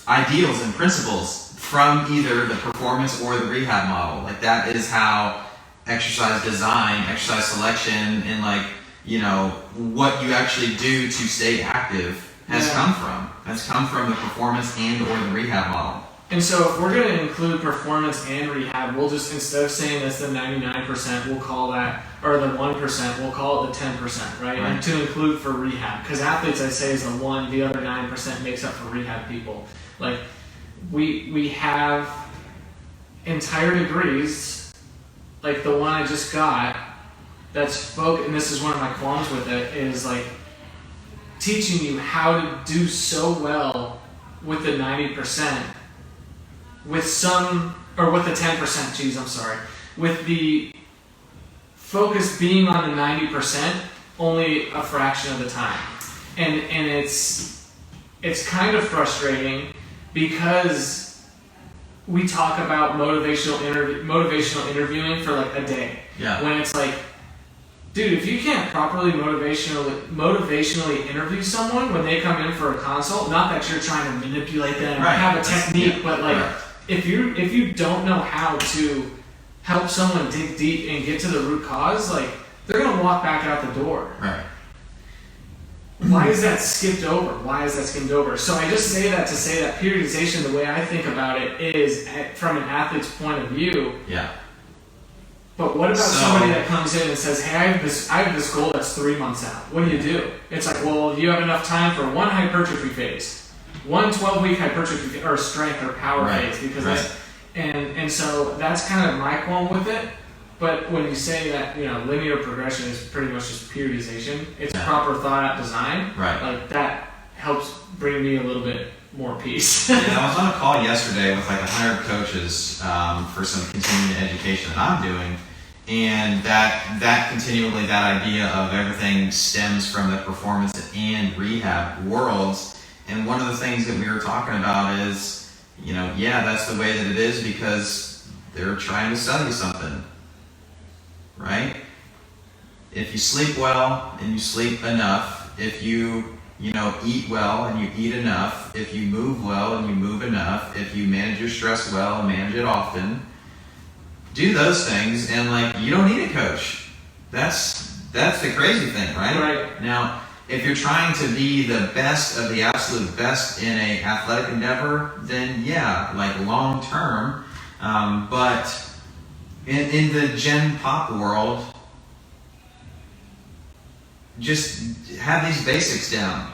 ideals and principles from either the performance or the rehab model. Like that is how exercise design, exercise selection, and like, you know, what you actually do to stay active has come from. That's come from the performance and or the rehab model. And so if we're going to include performance and rehab, we'll just, instead of saying that's the 99%, we'll call that, or the 1%, we'll call it the 10%, right? And to include for rehab. Because athletes, I say, is the 1, the other 9% makes up for rehab people. Like, we have entire degrees, like the one I just got, that's and this is one of my qualms with it, is like teaching you how to do so well with the 90%, with some, or with the 10%, with the focus being on the 90% only a fraction of the time. And it's kind of frustrating because we talk about motivational interviewing for like a day. Yeah. When it's like, dude, if you can't properly motivationally interview someone when they come in for a consult, not that you're trying to manipulate them or have a technique, but like if you don't know how to help someone dig deep and get to the root cause, like they're gonna walk back out the door. Right. Why is that skipped over? Why is that skimmed over? So I just say that to say that periodization, the way I think about it, is from an athlete's point of view. Yeah. But what about somebody that comes in and says, hey, I have this goal that's 3 months out. What do? It's like, well, you have enough time for one hypertrophy phase, one 12-week hypertrophy or strength or power phase, because that's, and so that's kind of my qualm with it. But when you say that, linear progression is pretty much just periodization, it's proper thought out design. Right. Like that helps bring me a little bit more peace. I was on a call yesterday with like 100 coaches for some continuing education that I'm doing, and that continually, that idea of everything stems from the performance and rehab worlds. And one of the things that we were talking about is, that's the way that it is because they're trying to sell you something, right? If you sleep well and you sleep enough, if you eat well and you eat enough, if you move well and you move enough, if you manage your stress well and manage it often, do those things, and like you don't need a coach. That's the crazy thing, right? Right. Now, if you're trying to be the best of the absolute best in a athletic endeavor, then like long term. But in the Gen Pop world, just have these basics down.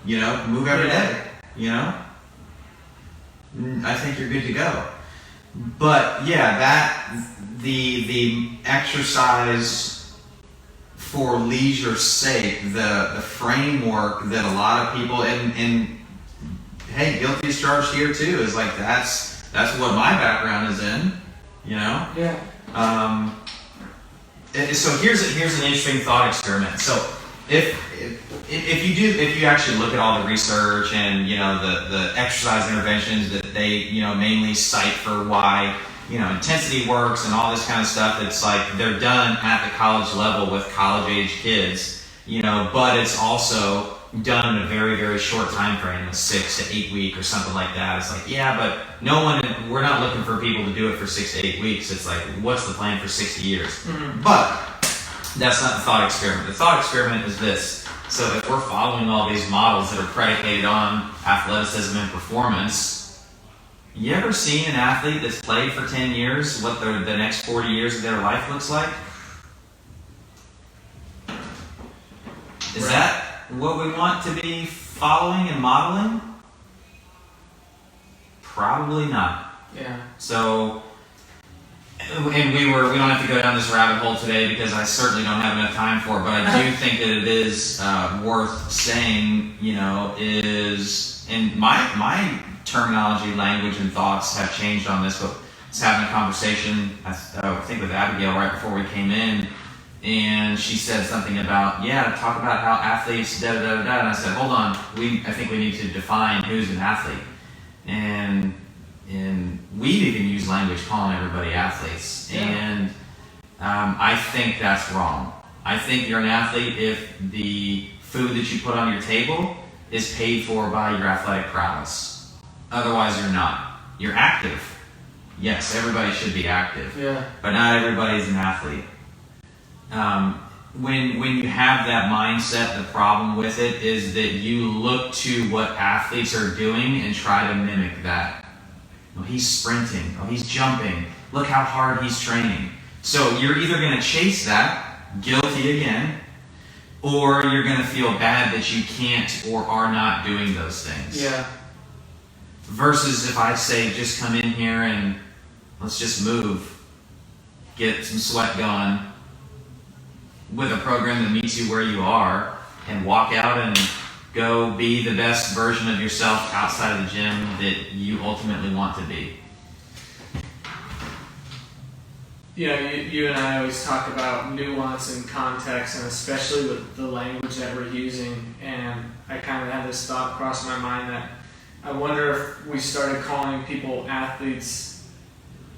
Move every day. I think you're good to go. But the exercise for leisure's sake, the framework that a lot of people and hey, guilty as charged here too, is like that's what my background is in. Yeah. So here's an interesting thought experiment. So if you actually look at all the research and the exercise interventions that they mainly cite for why intensity works and all this kind of stuff, it's like they're done at the college level with college age kids, but it's also done in a very, very short time frame, a 6 to 8 week or something like that. It's like, but we're not looking for people to do it for 6 to 8 weeks. It's like, what's the plan for 60 years? Mm-hmm. But that's not the thought experiment. The thought experiment is this. So if we're following all these models that are predicated on athleticism and performance, you ever seen an athlete that's played for 10 years, what the next 40 years of their life looks like? Is that what we want to be following and modeling? Probably not. Yeah. So, and we don't have to go down this rabbit hole today because I certainly don't have enough time for it, but I do think that it is worth saying, is, and my terminology, language, and thoughts have changed on this, but I was having a conversation, I think with Abigail right before we came in, and she said something about, talk about how athletes, da-da-da-da, and I said, hold on, I think we need to define who's an athlete. And we even use language calling everybody athletes. Yeah. And I think that's wrong. I think you're an athlete if the food that you put on your table is paid for by your athletic prowess. Otherwise, you're not. You're active. Yes, everybody should be active. Yeah. But not everybody is an athlete. When you have that mindset, the problem with it is that you look to what athletes are doing and try to mimic that. Oh, he's sprinting. Oh, he's jumping. Look how hard he's training. So you're either going to chase that, guilty again, or you're going to feel bad that you can't or are not doing those things. Yeah. Versus if I say, just come in here and let's just move, get some sweat going, with a program that meets you where you are, and walk out and go be the best version of yourself outside of the gym that you ultimately want to be. You and I always talk about nuance and context, and especially with the language that we're using. And I kind of had this thought cross my mind that I wonder if we started calling people athletes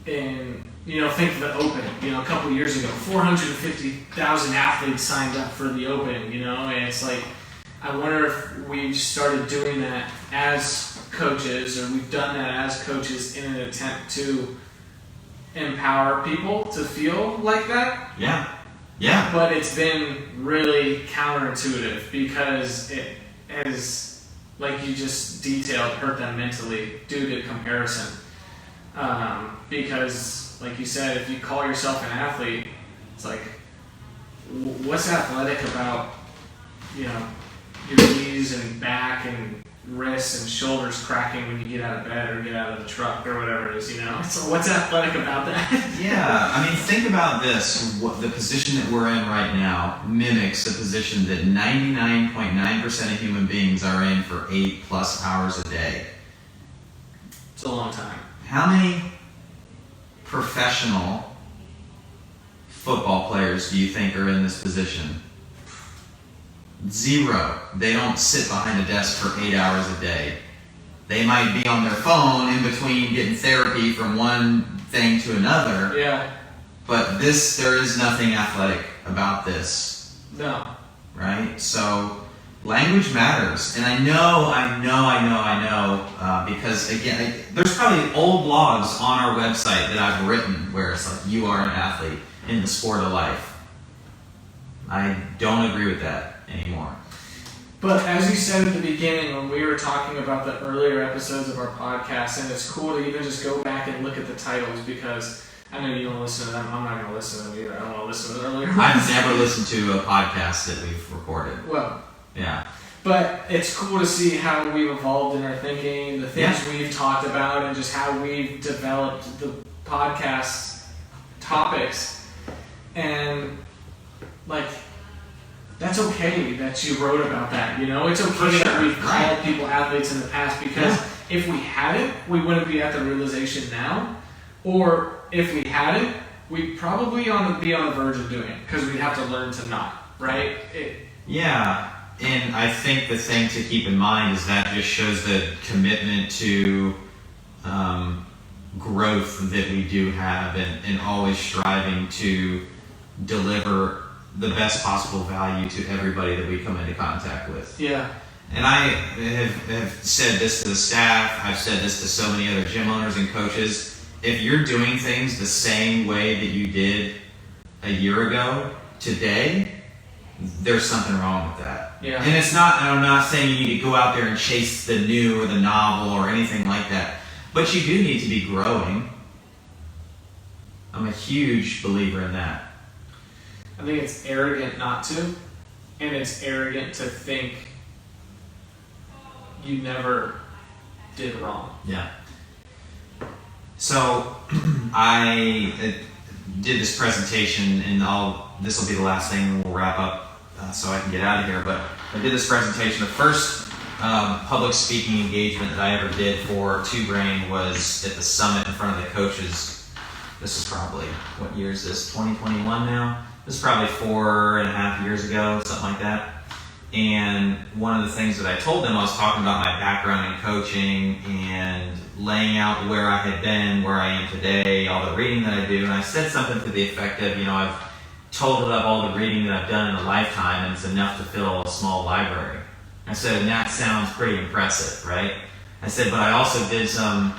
in, think of the Open, a couple of years ago, 450,000 athletes signed up for the Open, and it's like, I wonder if we've started doing that as coaches, or we've done that as coaches in an attempt to empower people to feel like that. Yeah. Yeah. But it's been really counterintuitive because it has, like you just detailed, hurt them mentally due to comparison. Because, like you said, if you call yourself an athlete, it's like, what's athletic about, your knees and back and wrists and shoulders cracking when you get out of bed or get out of the truck or whatever it is, So what's athletic about that? Yeah, I mean, think about this. The position that we're in right now mimics a position that 99.9% of human beings are in for 8+ hours a day. It's a long time. How many professional football players do you think are in this position? 0. They don't sit behind a desk for 8 hours a day. They might be on their phone in between getting therapy from one thing to another. Yeah. But there is nothing athletic about this. No. Right? So language matters. And I know, because again, there's probably old blogs on our website that I've written where it's like, you are an athlete in the sport of life. I don't agree with that anymore. But as you said at the beginning when we were talking about the earlier episodes of our podcast, and it's cool to even just go back and look at the titles because I know you don't listen to them. I'm not going to listen to them either. I don't want to listen to the earlier ones. I've never listened to a podcast that we've recorded. Well, yeah. But it's cool to see how we've evolved in our thinking, the things we've talked about, and just how we've developed the podcast topics. And, that's okay that you wrote about that, It's okay that we've called people athletes in the past because if we hadn't, we wouldn't be at the realization now. Or if we hadn't, we'd probably be on the verge of doing it because we'd have to learn to not, right? Yeah, and I think the thing to keep in mind is that just shows the commitment to growth that we do have and always striving to deliver the best possible value to everybody that we come into contact with. Yeah. And I have said this to the staff, I've said this to so many other gym owners and coaches. If you're doing things the same way that you did a year ago, today, there's something wrong with that. Yeah. And I'm not saying you need to go out there and chase the new or the novel or anything like that. But you do need to be growing. I'm a huge believer in that. I think it's arrogant not to, and it's arrogant to think you never did wrong. Yeah. So I did this presentation, and this will be the last thing, we'll wrap up so I can get out of here. But I did this presentation. The first public speaking engagement that I ever did for Two Brain was at the summit in front of the coaches. This is probably, what year is this? 2021 now? This is probably 4.5 years ago, something like that. And one of the things that I told them, I was talking about my background in coaching and laying out where I had been, where I am today, all the reading that I do. And I said something to the effect of, I've totaled up all the reading that I've done in a lifetime, and it's enough to fill a small library. I said, and that sounds pretty impressive, right? I said, but I also did some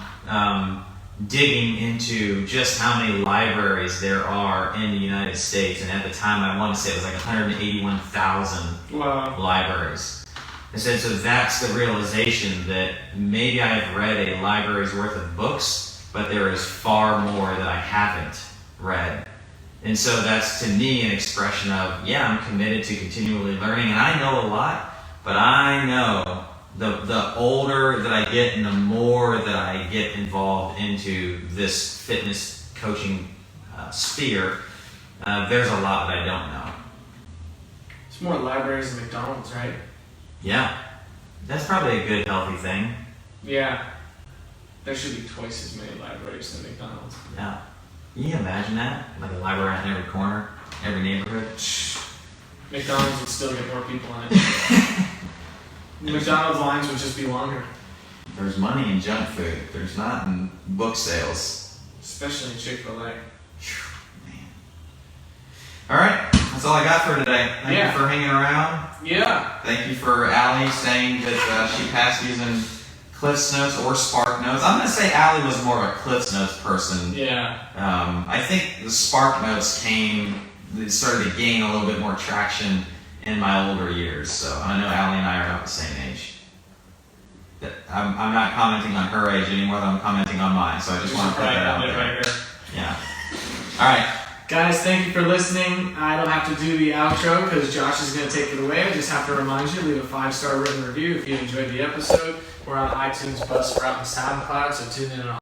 digging into just how many libraries there are in the United States. And at the time, I want to say it was like 181,000 libraries. I said, so that's the realization that maybe I've read a library's worth of books, but there is far more that I haven't read. And so that's, to me, an expression of, I'm committed to continually learning. And I know a lot, but I know the older that I get and the more that I get involved into this fitness coaching sphere, there's a lot that I don't know. It's more libraries than McDonald's, right? Yeah. That's probably a good, healthy thing. Yeah. There should be twice as many libraries than McDonald's. Yeah. Can you imagine that? Like a library on every corner, every neighborhood? McDonald's would still get more people in it. McDonald's lines would just be longer. There's money in junk food. There's not in book sales. Especially in Chick-fil-A. Man. All right, that's all I got for today. Thank you for hanging around. Yeah. Thank you for Allie saying that she passed using Cliff's Notes or Spark Notes. I'm going to say Allie was more of a Cliff's Notes person. Yeah. I think the Spark Notes started to gain a little bit more traction in my older years. So I know Allie and I are about the same age. I'm not commenting on her age anymore than I'm commenting on mine. So I just want to put that out there. Right here. Yeah. All right. Guys, thank you for listening. I don't have to do the outro because Josh is going to take it away. I just have to remind you, leave a 5-star written review if you enjoyed the episode. We're on iTunes, Buzzsprout, and SoundCloud, so tune in on